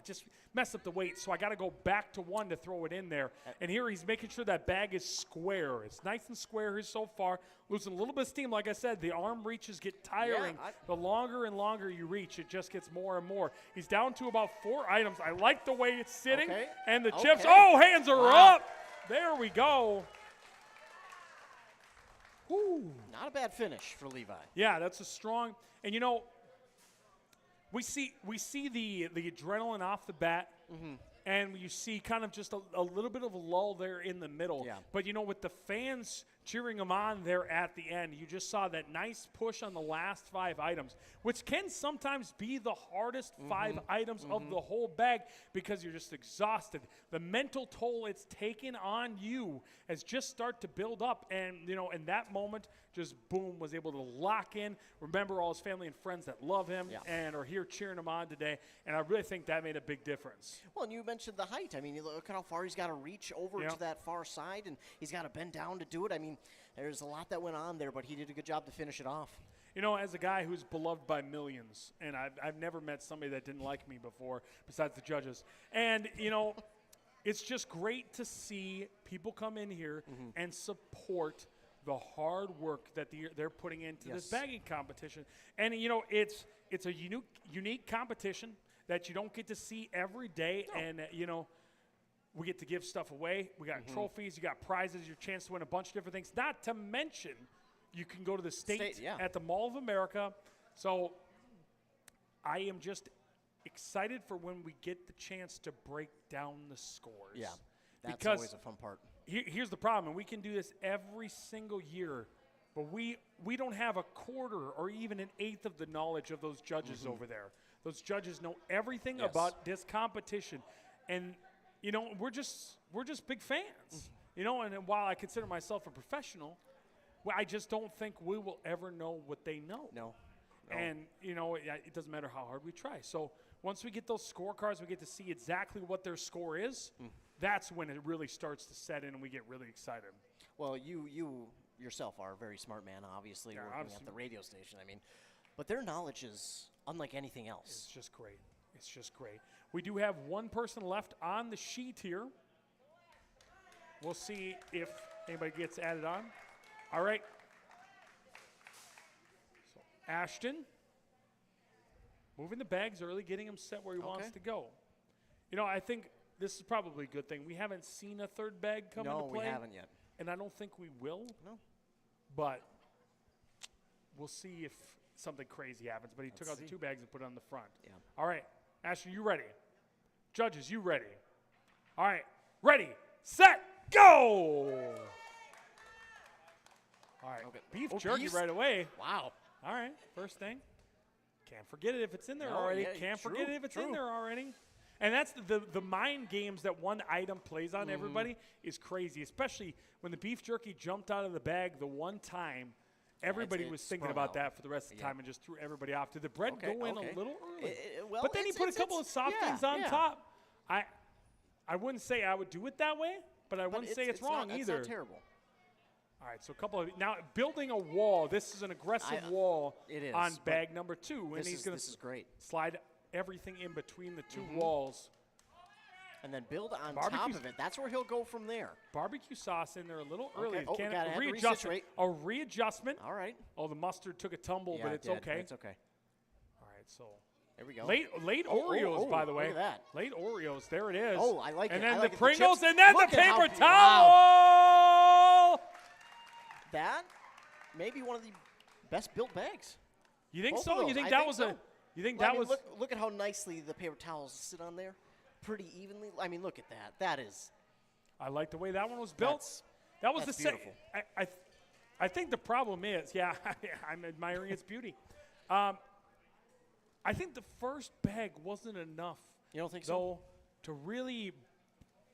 just mess up the weight. So I got to go back to one to throw it in there. And here he's making sure that bag is square. It's nice and square here so far. Losing a little bit of steam. Like I said, the arm reaches get tiring. The longer and longer you reach, it just gets more and more. He's down to about 4 items. I like the way it's sitting. Okay. And the chips. Okay. Oh, hands are Wow. up. There we go. Whew. Not a bad finish for Levi. Yeah, that's a strong. And you know, we see the adrenaline off the bat, and you see kind of just a little bit of a lull there in the middle. Yeah. But you know, with the fans cheering him on there at the end, you just saw that nice push on the last 5 items, which can sometimes be the hardest 5 items of the whole bag because you're just exhausted. The mental toll it's taken on you has just start to build up, and you know, in that moment, just boom, was able to lock in. Remember all his family and friends that love him and are here cheering him on today, and I really think that made a big difference. Well, and you mentioned the height. I mean, you look at how far he's got to reach over to that far side, and he's got to bend down to do it. I mean, there's a lot that went on there, but he did a good job to finish it off. You know, as a guy who's beloved by millions, and I've never met somebody that didn't like me before, besides the judges. And, you know, it's just great to see people come in here and support the hard work that they're putting into this bagging competition. And, you know, it's a unique competition that you don't get to see every day. No. And, you know, we get to give stuff away. We got trophies. You got prizes, your chance to win a bunch of different things. Not to mention, you can go to the state at the Mall of America. So I am just excited for when we get the chance to break down the scores. Yeah, that's because always a fun part. Here's the problem, and we can do this every single year, but we don't have a quarter or even an eighth of the knowledge of those judges over there. Those judges know everything about this competition, and you know we're just big fans. You know, and while I consider myself a professional, well, I just don't think we will ever know what they know. No. And, you know, it doesn't matter how hard we try. So once we get those scorecards, we get to see exactly what their score is. That's when it really starts to set in and we get really excited. Well, you yourself are a very smart man, obviously, working at the radio station. I mean, but their knowledge is unlike anything else. It's just great. It's just great. We do have one person left on the sheet here. We'll see if anybody gets added on. All right. So Ashton, moving the bags early, getting him set where he wants to go. You know, I think this is probably a good thing. We haven't seen a third bag come into play. No, we haven't yet. And I don't think we will. No. But we'll see if something crazy happens. But he took out the 2 bags and put it on the front. Yeah. All right. Ashton, you ready? Judges, you ready? All right. Ready, set, go! All right. Okay. Beef Oh, jerky beef? right away. Wow. All right. First thing. Can't forget it if it's in there No, already. yeah, Can't true, forget it if it's in true. there already. And that's the mind games that one item plays on everybody is crazy, especially when the beef jerky jumped out of the bag the one time. Everybody it was thinking sprung about out. that for the rest of the time and just threw everybody off. Did the bread Okay, go in okay. a little early? Well, but then he put a couple of soft things on top. I wouldn't say I would do it that way, but I wouldn't say it's wrong either. It's not terrible. All right, so a couple of now building a wall. This is an aggressive wall it is, on but bag number 2, and he's going this is great. slide everything in between the 2 walls. And then build on Barbecue- top of it. That's where he'll go from there. Barbecue sauce in there a little early. Okay. Oh, Can't- gotta have to readjustment. resituate. A readjustment. All right. Oh, the mustard took a tumble, Yeah, but it it's did. okay. It's okay. All right, so There we go. late Oh, Oreos, by the look way. at that. Late Oreos. There it is. Oh, I like and it. then I the like it. The Pringles, chips. and then Look the at how paper big- towel. That may be one of the best built bags. You think Both so? of You those. think I that think was so. You think Well, that I mean, was? look at how nicely the paper towels sit on there, pretty evenly. I mean, look at that. That is. I like the way that one was built. That was that's the same. beautiful. I think the problem is, I'm admiring its beauty. I think the first bag wasn't enough. You don't think so? Though, to really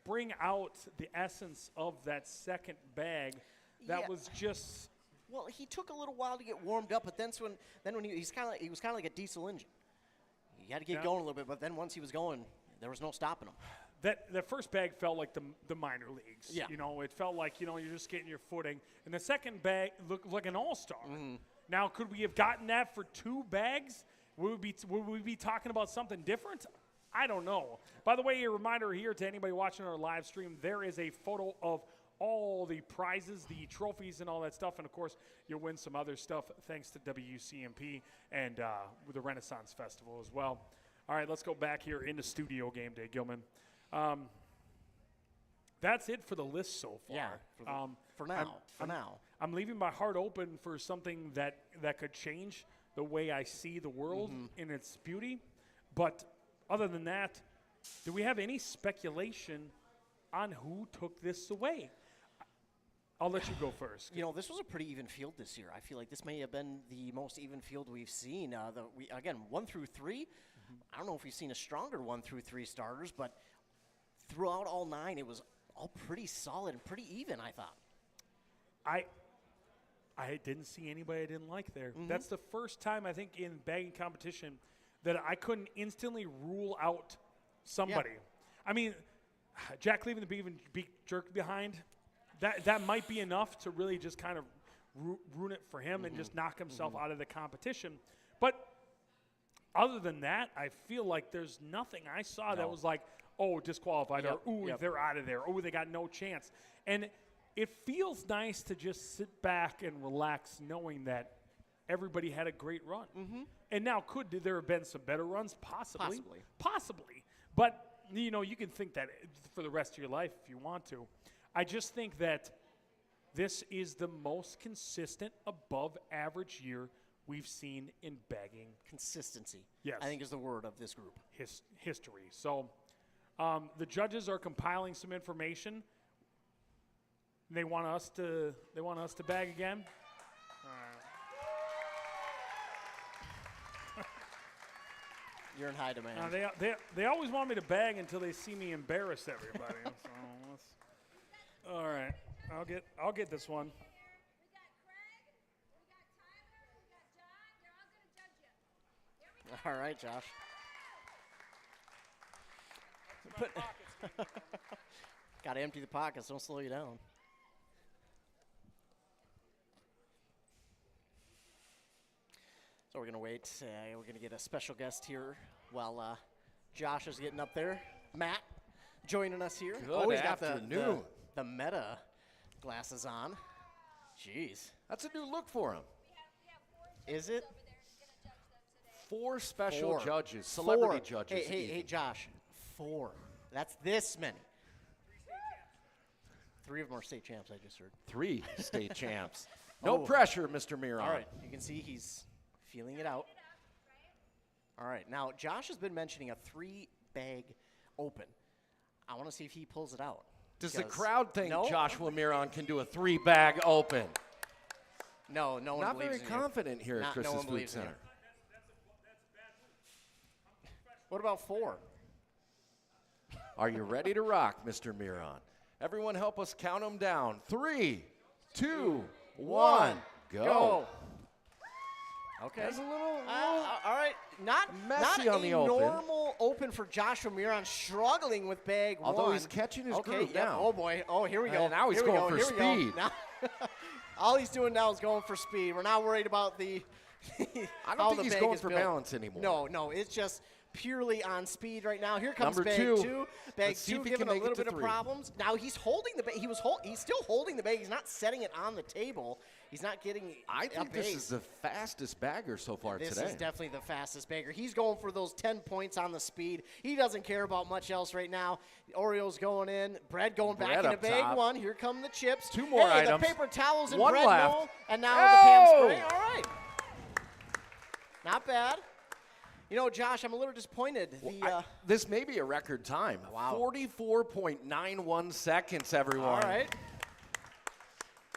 bring out the essence of that second bag, that Yeah. was just. Well, he took a little while to get warmed up, but then when he was kind of like a diesel engine. You had to get Yeah. going a little bit, but then once he was going, there was no stopping him. That first bag felt like the minor leagues. Yeah. You know, it felt like, you're just getting your footing. And the second bag looked like an all-star. Mm-hmm. Now, could we have gotten that for 2 bags? Would we be talking about something different? I don't know. By the way, a reminder here to anybody watching our live stream, there is a photo of all the prizes, the trophies, and all that stuff. And, of course, you'll win some other stuff thanks to WCMP and with the Renaissance Festival as well. All right, let's go back here into Studio Game Day, Gilman. That's it for the list so far. Yeah, for now. I'm leaving my heart open for something that could change the way I see the world in its beauty. But other than that, do we have any speculation on who took this away? I'll let you go first. You know, this was a pretty even field this year. I feel like this may have been the most even field we've seen. Again, 1 through 3. I don't know if we've seen a stronger 1 through 3 starters, but throughout all 9, it was all pretty solid and pretty even, I thought. I didn't see anybody I didn't like there. That's the first time, I think, in bagging competition that I couldn't instantly rule out somebody. Yeah. I mean, Jack leaving the beak jerk behind, that might be enough to really just kind of ruin it for him and just knock himself out of the competition. But other than that, I feel like there's nothing I saw that was like, oh, disqualified, or ooh, they're out of there, oh, they got no chance. And it feels nice to just sit back and relax knowing that everybody had a great run. And now, could there have been some better runs? Possibly. But, you can think that for the rest of your life if you want to. I just think that this is the most consistent above-average year we've seen in bagging. Consistency, yes, I think is the word of this group. History. So the judges are compiling some information. They want us to bag again. You're in high demand. They always want me to bag until they see me embarrass everybody. All right, I'll get this one. We got Craig, we got Tyler, we got John. They're all going to judge you. Here we go. All right, Josh. Got to empty the pockets. Don't slow you down. So we're going to wait. We're going to get a special guest here while Josh is getting up there. Matt joining us here. Good He's got afternoon. the Meta glasses on. Jeez. That's a new look for him. We have 4 Is it? over there going to judge them today. 4 special 4. judges, celebrity 4. judges. Hey, Josh. 4. That's this many. 3 of them are state champs, I just heard. 3 state champs. No Oh. pressure, Mr. Miron. All right. You can see he's feeling it out. All right. Now, Josh has been mentioning a 3-bag open. I want to see if he pulls it out. Does the Because- crowd think No? Joshua Miron can do a 3-bag open? No one Not believes very in confident here at No Chris's one Food believes in Center. you. What about 4? Are you ready to rock, Mr. Miron? Everyone help us count them down. 3, 2, 1, go. Okay. That's a little all right. Not messy not on the a open. normal open for Joshua Miron, struggling with bag 1. Although he's catching his okay, groove yep. now. Oh, boy. Oh, here we go. And now he's Here we going go. for Here we go. speed. Now, all he's doing now is going for speed. We're not worried about the I how don't think the he's bag going is for built. balance anymore. No, it's just purely on speed right now. Here comes Number bag 2. 2. Bag Let's see 2 if he giving can a make it little to bit of 3. problems. Now he's holding the bag. He's still holding the bag. He's not setting it on the table. He's not getting I a think this base. is the fastest bagger so far This today. is definitely the fastest bagger. He's going for those 10 points on the speed. He doesn't care about much else right now. Orioles going in. Bread going back Bread into up bag top. 1. Here come the chips. 2 more hey, items. The paper towels and 1 bread left. roll. And now the Pam Oh! spray. All right. Not bad. You know, Josh, I'm a little disappointed. This may be a record time. Wow. 44.91 seconds, everyone. All right.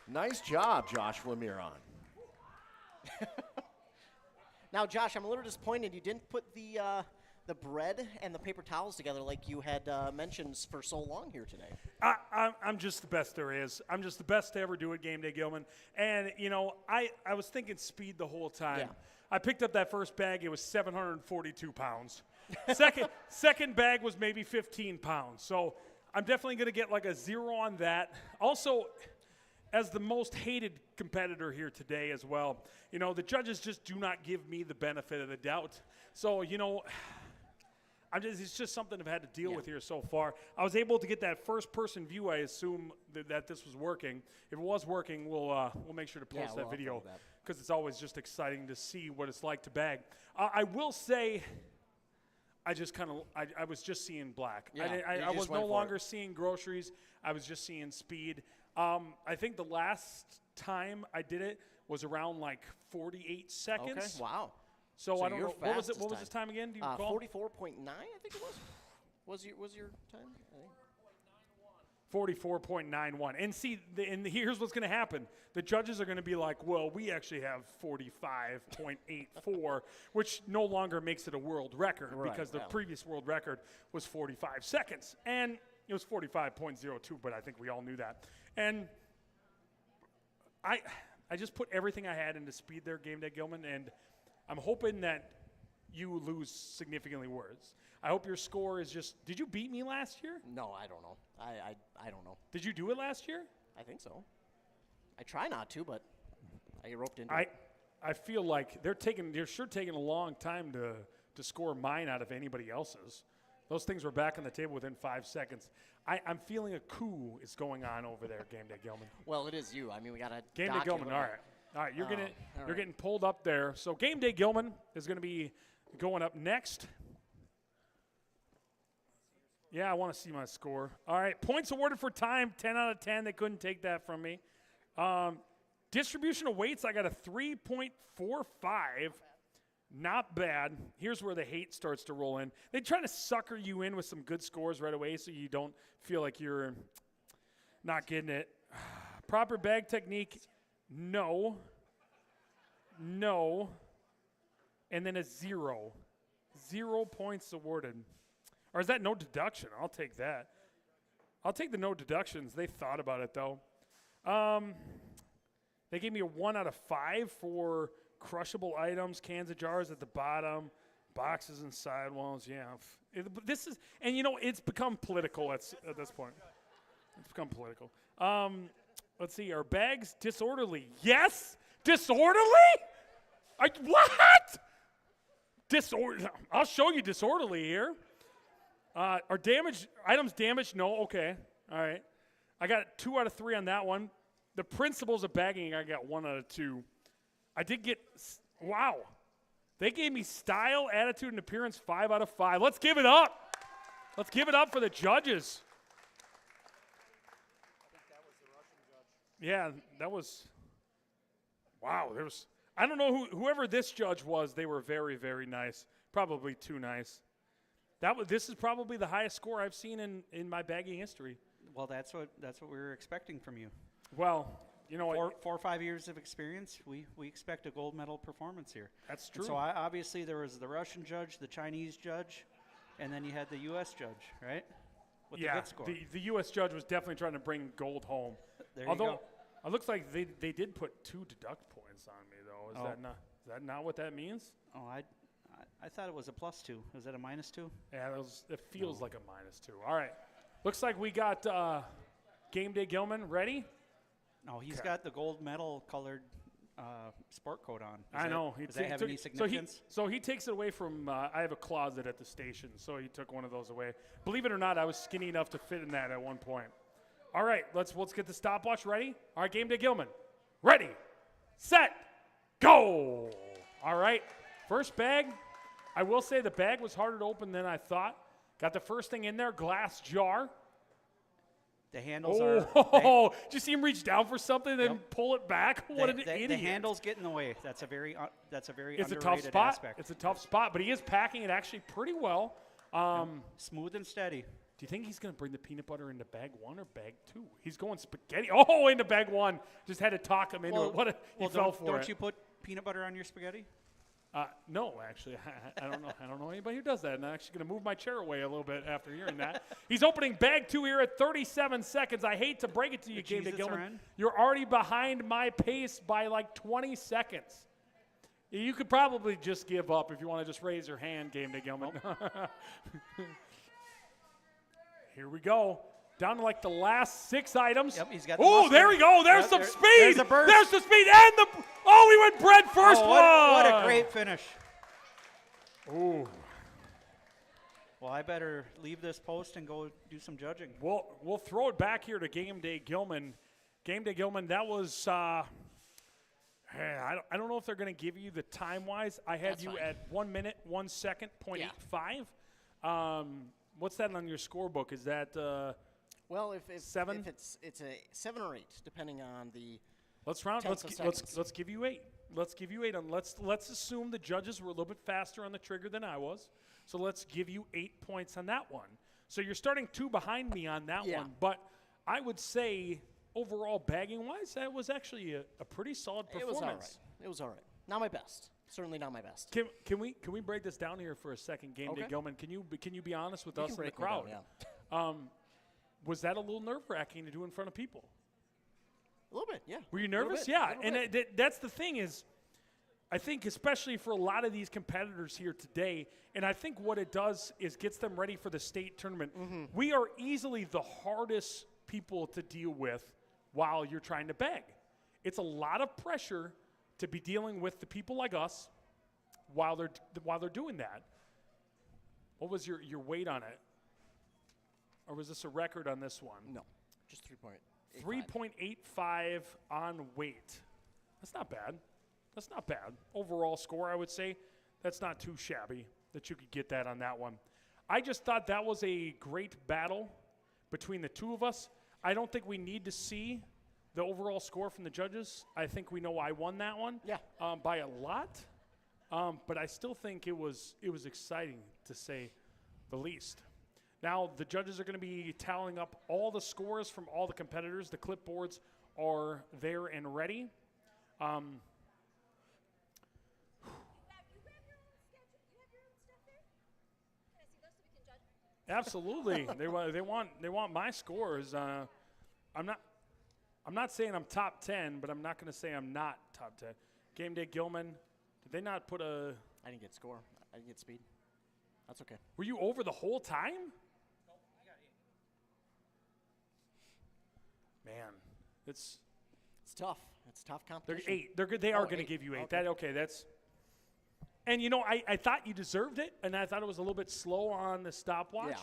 Nice job, Joshua Miron. Now, Josh, I'm a little disappointed you didn't put the bread and the paper towels together like you had mentioned for so long here today. I'm just the best there is. I'm just the best to ever do it, Game Day Gilman. And, you know, I was thinking speed the whole time. Yeah. I picked up that first bag. It was 742 pounds. Second bag was maybe 15 pounds. So I'm definitely going to get like a 0 on that. Also, as the most hated competitor here today as well, you know, the judges just do not give me the benefit of the doubt. So, you know, it's just something I've had to deal with here so far. I was able to get that first-person view. I assume that this was working. If it was working, we'll make sure to post that video because it's always just exciting to see what it's like to bag. I will say, I was just seeing black. Yeah, I was no longer seeing groceries. I was just seeing speed. I think the last time I did it was around like 48 seconds. Okay, wow. So I don't your know. What was it? What was fastest his time again? Do you recall? 44.9, I think it was. Was your time? I think. 44.91. And see, here's what's going to happen. The judges are going to be like, well, we actually have 45.84, which no longer makes it a world record because the previous world record was 45 seconds. And it was 45.02, but I think we all knew that. And I just put everything I had into speed there, Game Day Gilman, and I'm hoping that you lose significantly worse. I hope your score is just – did you beat me last year? No, I don't know. I don't know. Did you do it last year? I think so. I try not to, but I get roped into it. I feel like they're sure taking a long time to score mine out of anybody else's. Those things were back on the table within 5 seconds. I'm feeling a coup is going on over there, Game Day Gilman. Well, it is you. I mean, we got to Game Day Gilman, all right. You're getting pulled up there. So Game Day Gilman is going to be going up next. Yeah, I want to see my score. All right, points awarded for time, 10 out of 10. They couldn't take that from me. Distribution of weights, I got a 3.45. Not bad. Here's where the hate starts to roll in. They try to sucker you in with some good scores right away so you don't feel like you're not getting it. Proper bag technique, no. No. And then a 0. 0 points awarded. Or is that no deduction? I'll take that. I'll take the no deductions. They thought about it, though. They gave me a 1 out of 5 for crushable items, cans of jars at the bottom, boxes and sidewalls. Yeah. This is, and you know, it's become political at this point. It's become political. Let's see. Are bags disorderly? Yes? Disorderly? What? I'll show you disorderly here. Are items damaged? No. Okay. All right. I got 2 out of 3 on that one. The principles of bagging, I got 1 out of 2. I did get, wow. They gave me style, attitude, and appearance 5 out of 5. Let's give it up. Let's give it up for the judges. I think that was the Russian judge. Yeah, that was, wow. I don't know whoever this judge was, they were very, very nice. Probably too nice. This is probably the highest score I've seen in my bagging history. Well, that's what we were expecting from you. Well, you know, 4 or 5 years of experience, we expect a gold medal performance here. That's true. And so obviously there was the Russian judge, the Chinese judge, and then you had the U.S. judge, right? With the good score. The U.S. judge was definitely trying to bring gold home. There you go. It looks like they did put 2 deduct points on me, though. Is that not what that means? Oh, I thought it was a +2. Was that a -2? Yeah, it feels like a -2. All right. Looks like we got Game Day Gilman ready. No, he's got the gold medal colored sport coat on. I know. Does that have any significance? So he takes it away from, I have a closet at the station, so he took one of those away. Believe it or not, I was skinny enough to fit in that at one point. All right, let's get the stopwatch ready. All right, Game Day Gilman. Ready, set, go. All right, first bag. I will say the bag was harder to open than I thought. Got the first thing in there, glass jar. The handles are. Oh, did you see him reach down for something and then pull it back? What an idiot. The handles get in the way. That's a very it's underrated a tough spot. aspect. It's a tough spot, but he is packing it actually pretty well. Smooth and steady. Do you think he's going to bring the peanut butter into bag 1 or bag 2? He's going spaghetti. Oh, into bag 1. Just had to talk him into it. He fell for it. Don't you put peanut butter on your spaghetti? No, actually, I don't know. I don't know anybody who does that. And I'm actually going to move my chair away a little bit after hearing that. He's opening bag 2 here at 37 seconds. I hate to break it to you, Game Day Jesus are Gilman. in. You're already behind my pace by like 20 seconds. You could probably just give up if you want to just raise your hand, Game Day Gilman. Here we go. Down to like the last 6 items. Yep, he's got the Oh, mustard. there we go. There's Yep, some there- speed. there's a burst. There's the speed. And the. Oh, we went bread first Oh, one. what a great finish. Ooh. Well, I better leave this post and go do some judging. We'll throw it back here to Game Day Gilman. Game Day Gilman, that was. I don't know if they're going to give you the time-wise. I had That's you fine. at 1 minute, 1 second, Yeah. 0.85. What's that on your scorebook? Is that Well, if 7? if it's a 7 or 8, depending on the. let's round? Tenths of seconds. Let's give you 8. Let's give you 8. And let's assume the judges were a little bit faster on the trigger than I was. So let's give you 8 points on that one. So you're starting 2 behind me on that Yeah. one. But I would say overall bagging-wise, that was actually a pretty solid It performance. was all right. It was all right. Not my best. Certainly not my best. Can we break this down here for a second, Game Day Okay. Gilman? Can you be honest with You us can in the break me down, crowd? yeah. Was that a little nerve-wracking to do in front of people? A little bit, yeah. Were you Little nervous? bit, Yeah, little and bit. that's the thing is, I think especially for a lot of these competitors here today, and I think what it does is gets them ready for the state tournament. Mm-hmm. We are easily the hardest people to deal with while you're trying to bag. It's a lot of pressure to be dealing with the people like us while they're doing that. What was your weight on it? Or was this a record on this one? No, just 3.8. 3.85 on weight. That's not bad. That's not bad. Overall score, I would say, that's not too shabby that you could get that on that one. I just thought that was a great battle between the two of us. I don't think we need to see the overall score from the judges. I think we know I won that one. Yeah. By a lot. But I still think it was exciting, to say the least. Now, the judges are going to be tallying up all the scores from all the competitors. The clipboards are there and ready. You have your own schedule. You have your own stuff there. Can I see those so we can judge? Absolutely, they want my scores. I'm not saying I'm top 10, but I'm not going to say I'm not top 10. Game Day Gilman, did they not put a? I didn't get score. I didn't get speed. That's okay. Were you over the whole time? Man, it's It's tough. It's tough they're competition. 8. They're good. They are Oh, going to 8. give you 8. Okay. That's. And you know, I thought you deserved it, and I thought it was a little bit slow on the stopwatch.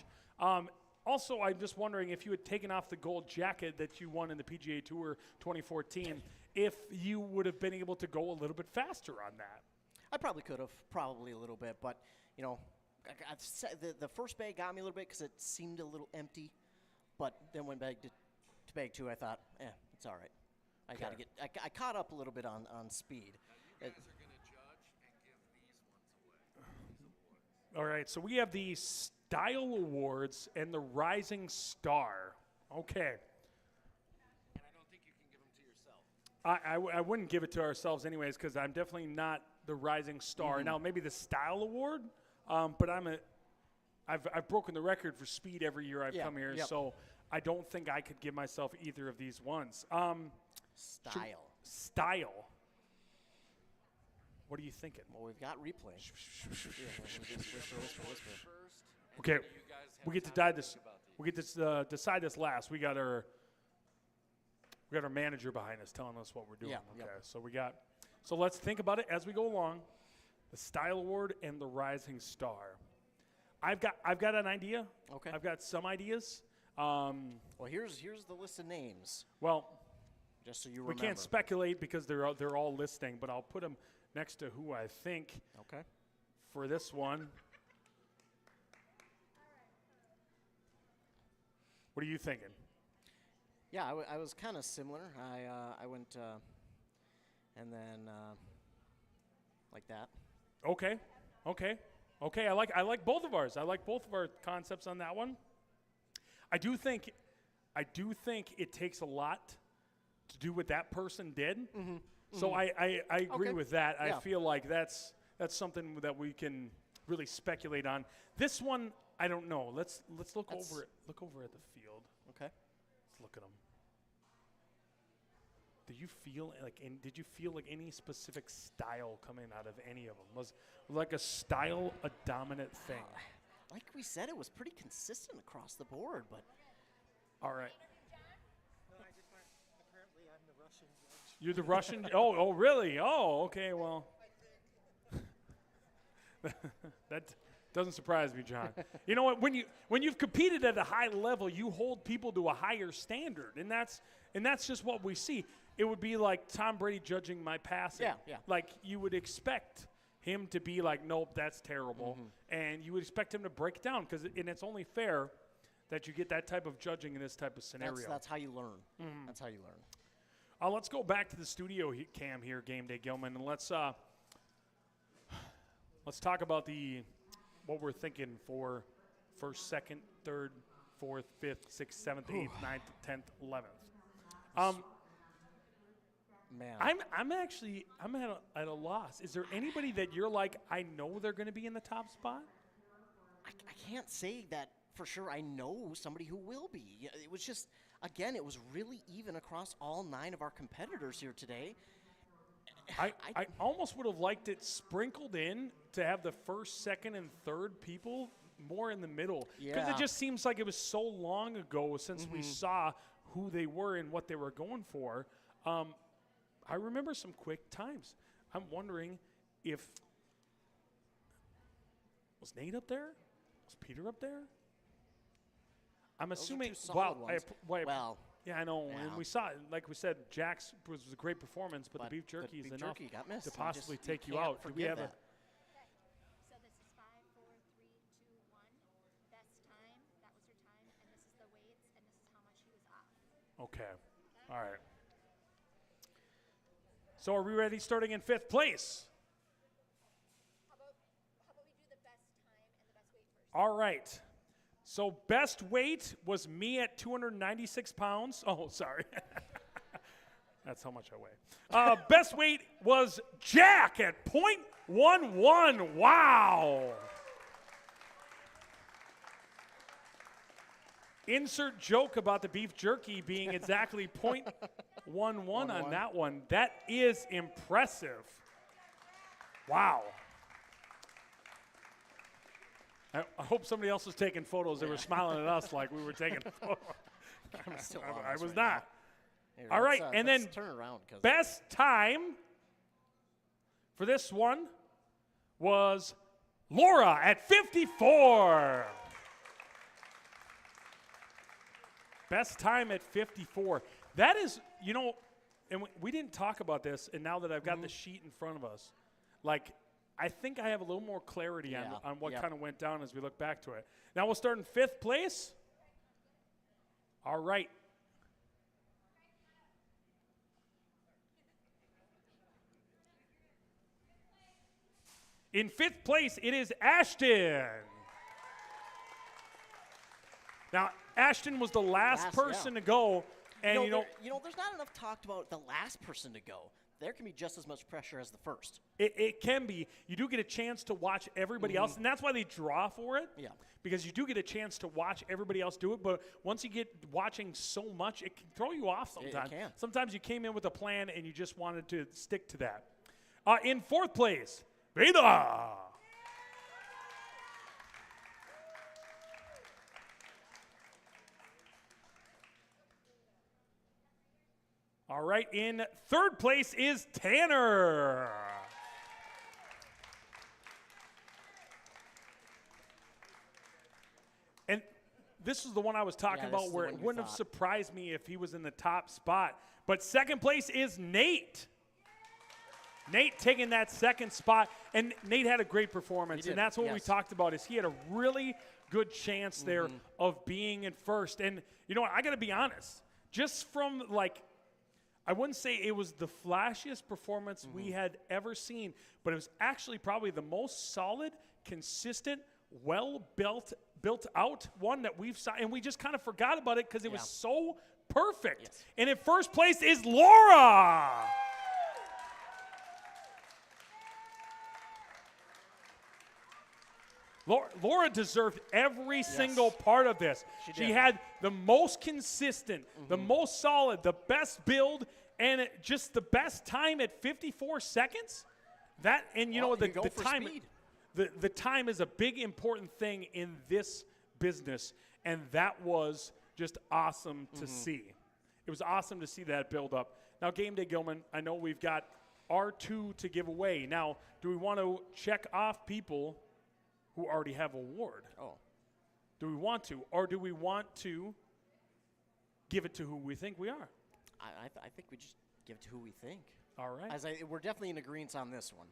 Also, I'm just wondering if you had taken off the gold jacket that you won in the PGA Tour 2014, if you would have been able to go a little bit faster on that. I probably could have, probably a little bit, but you know, the first bag got me a little bit because it seemed a little empty, but then when bag to bag 2, I thought, it's all right. I got to Okay. get. I caught up a little bit on speed. All right, so we have the Style Awards and the Rising Star. Okay. And I don't think you can give them to yourself. I wouldn't give it to ourselves anyways because I'm definitely not the Rising Star. Now, maybe the Style Award, but I've broken the record for speed every year I've Yeah, come here, yep. so I don't think I could give myself either of these ones. Style. Style. What are you thinking? Well, we've got replay. Whisper. Okay, we get to decide this. We get to decide this last. We got our manager behind us telling us what we're doing. Yeah, Okay, yep. so let's think about it as we go along. The Style Award and the Rising Star. I've got an idea. Okay. I've got some ideas. Well, here's the list of names, Well, just so you we remember. can't speculate because they're all listing, but I'll put them next to who I think Okay. for this one. What are you thinking? Yeah, I was kind of similar. I went and then like that. Okay. I like both of ours. I like both of our concepts on that one. I do think it takes a lot to do what that person did. So I agree Okay. with that. I Yeah. feel like that's that's something that we can really speculate on. This one, I don't know. Let's look That's- over it. Look over at the field. Okay. Let's look at them. Did you feel like any specific style coming out of any of them? Was like a style a dominant thing? Like we said, it was pretty consistent across the board, but All right. You're the Russian? Oh, really? Oh, okay. Well, that doesn't surprise me, John. You know what? When you've competed at a high level, you hold people to a higher standard, and that's just what we see. It would be like Tom Brady judging my passing. Yeah. Like you would expect him to be like, nope, that's terrible, and you would expect him to break down and it's only fair that you get that type of judging in this type of scenario. that's how you learn. That's how you learn. Let's go back to the studio cam here, Game Day Gilman, and let's talk about what we're thinking for first, second, third, fourth, fifth, sixth, seventh, eighth, ninth, 10th, 11th. Man. I'm at a loss. Is there anybody that you're like, I know they're going to be in the top spot? I can't say that for sure. I know somebody who will be. It was just, again, it was really even across all 9 of our competitors here today. I almost would have liked it sprinkled in to have the first, second, and third people more in the middle. Because Yeah. it just seems like it was so long ago since we saw who they were and what they were going for. I remember some quick times. I'm wondering if was Nate up there? Was Peter up there? I'm Those are assuming. two solid ones. Well, yeah, I know. yeah. And we saw it. Like we said, Jack's was a great performance, but the beef jerky is beef enough jerky got missed. to You possibly just- you take you can't out. Do we forgive have that. So this is 5, 4, 3, 2, 1. Best time. That was your time. And this is the weights, and this is how much he was off. Okay. All right. So are we ready starting in 5th place? How about we do the best time and the best weight first? All right. So best weight was me at 296 pounds. Oh, sorry. That's how much I weigh. Best weight was Jack at .11. Wow. Insert joke about the beef jerky being exactly .11 on that one. That is impressive. Wow. I hope somebody else was taking photos. They were smiling at us like we were taking photos. Still on I us was right not. Here, All right, let's, and let's then turn around. Best time for this one was Laura at 54. Best time at 54. That is, and we didn't talk about this, and now that I've got the sheet in front of us, like, I think I have a little more clarity on what kind of went down as we look back to it. Now we'll start in 5th place. All right. In 5th place, it is Ashton. Now, Ashton was the last person to go, and there's not enough talked about the last person to go. There can be just as much pressure as the first. It can be. You do get a chance to watch everybody else, and that's why they draw for it. Yeah. Because you do get a chance to watch everybody else do it, but once you get watching so much, it can throw you off sometimes. can. Sometimes you came in with a plan and you just wanted to stick to that. In 4th place, Veda. All right, in 3rd place is Tanner. And this is the one I was talking Yeah, this about is the where one it you wouldn't have thought. surprised me if he was in the top spot. But 2nd place is Nate. Nate taking that 2nd spot, and Nate had a great performance, He and did, that's what we yes. talked about is he had a really good chance there of being in 1st. And you know what, I got to be honest, just from I wouldn't say it was the flashiest performance we had ever seen, but it was actually probably the most solid, consistent, well-built out one that we've saw, and we just kind of forgot about it because it was so perfect. Yes. And in 1st place is Laura. Laura deserved every single part of this. She She did. had the most consistent, the most solid, the best build, and just the best time at 54 seconds. That and you Well, know the, you go the for time. speed. The time is a big important thing in this business, and that was just awesome to see. It was awesome to see that build up. Now, Game Day Gilman, I know we've got R2 to give away. Now, do we want to check off people who already have award? Oh. Do we want to, or do we want to give it to who we think we are? I think we just give it to who we think. All right. We're definitely in agreement on this one,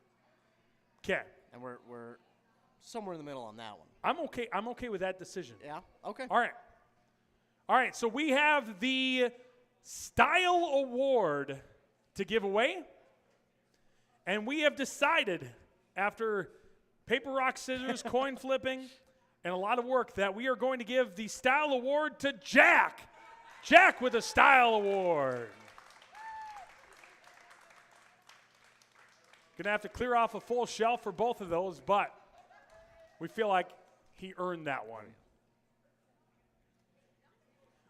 Okay. and we're somewhere in the middle on that one. I'm okay. I'm okay with that decision. Yeah. Okay. All right. All right. So we have the Style Award to give away. And we have decided, after paper, rock, scissors, coin flipping, and a lot of work, that we are going to give the Style Award to Jack. Jack with a Style Award. Gonna have to clear off a full shelf for both of those, but we feel like he earned that one.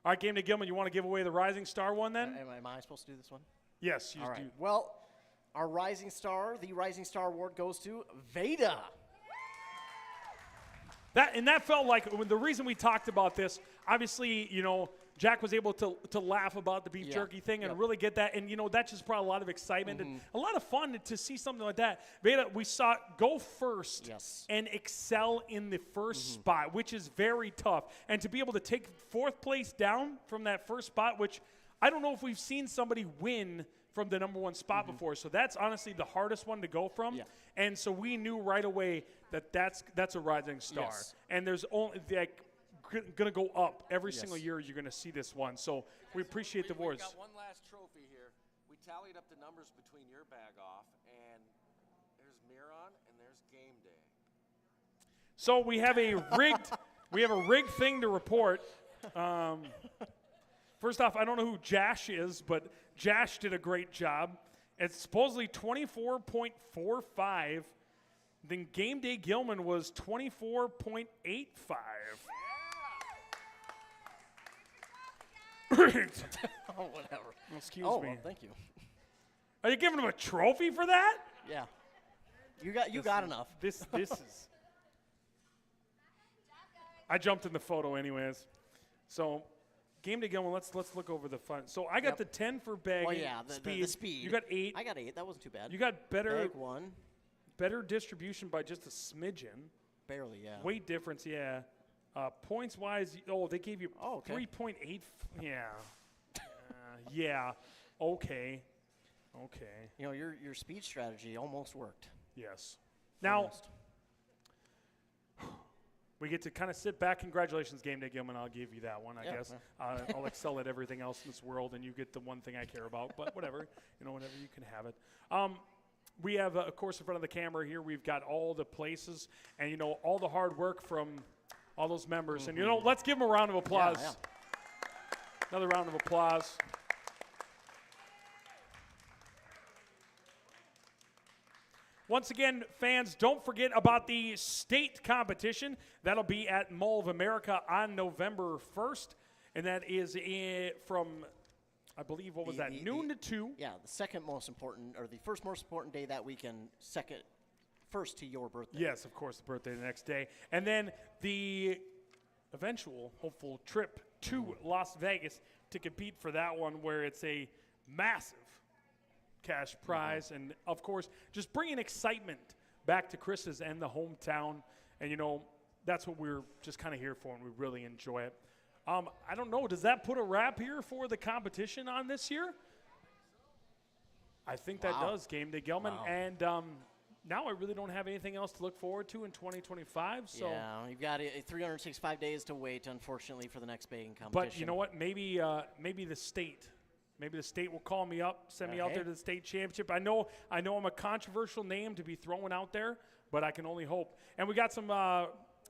All right, Game Day Gilman, you want to give away the Rising Star one then? Am I supposed to do this one? Yes, you All do. right. Well, the Rising Star Award goes to Veda. That felt like the reason we talked about this. Obviously, Jack was able to laugh about the beef Yeah. jerky thing and Yep. really get that, and that just brought a lot of excitement and a lot of fun to see something like that. Veda, we saw go first Yes. and excel in the first spot, which is very tough, and to be able to take fourth place down from that first spot, which I don't know if we've seen somebody win from the number one spot before. So that's honestly the hardest one to go from. Yeah. And so we knew right away that's a rising star. Yes. And there's only going to go up every Yes. single year. You're going to see this one. So we appreciate the We've awards. got one last trophy here. We tallied up the numbers between your bag off, and there's Miron and there's Game Day. So we have a rigged thing to report. First off, I don't know who Jash is, but Jash did a great job. It's supposedly 24.45. Then Game Day Gilman was 24.85. Oh, whatever. Excuse Oh, me. well, thank you. Are you giving him a trophy for that? Yeah. You got enough. This is. I jumped in the photo anyways. So, Game Day Gilman, let's look over the fun. So I got Yep. the 10 for bagging. Well, yeah, the speed. You got 8. I got 8. That wasn't too bad. You got better Bag 1. distribution by just a smidgen. Barely, yeah. Weight difference, yeah. Points wise, they gave you Oh, okay. 3.8. Yeah. Yeah. Okay. Your speed strategy almost worked. Yes. Now, Almost. we get to kind of sit back. Congratulations, Game Day Gilman. I'll give you that one, I Yeah, guess. I'll excel at everything else in this world, and you get the one thing I care about. But whatever. Whatever, you can have it. We have, of course, in front of the camera here, we've got all the places and, all the hard work from all those members. And, let's give them a round of applause. Yeah. Another round of applause. Once again, fans, don't forget about the state competition. That'll be at Mall of America on November 1st. And that is from, I believe, what was that, noon to 2? Yeah, the second most important, or the first most important day that weekend, first to your birthday. Yes, of course, the birthday the next day. And then the eventual hopeful trip to Las Vegas to compete for that one, where it's a massive cash prize. And, of course, just bringing excitement back to Chris's and the hometown. And, that's what we're just kind of here for, and we really enjoy it. I don't know. Does that put a wrap here for the competition on this year? I think that Wow. does, Game Day Gilman. Wow. And now I really don't have anything else to look forward to in 2025. So, Yeah, you've got 365 days to wait, unfortunately, for the next bagging competition. but you know what? Maybe the state. Maybe the state will call me up, send me out Hey. there to the state championship. I know I'm a controversial name to be thrown out there, but I can only hope. And we got some.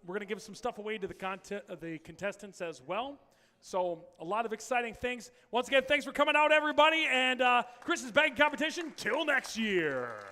We're going to give some stuff away to the contestants as well. So a lot of exciting things. Once again, thanks for coming out, everybody. And Chris's bagging competition. Till next year.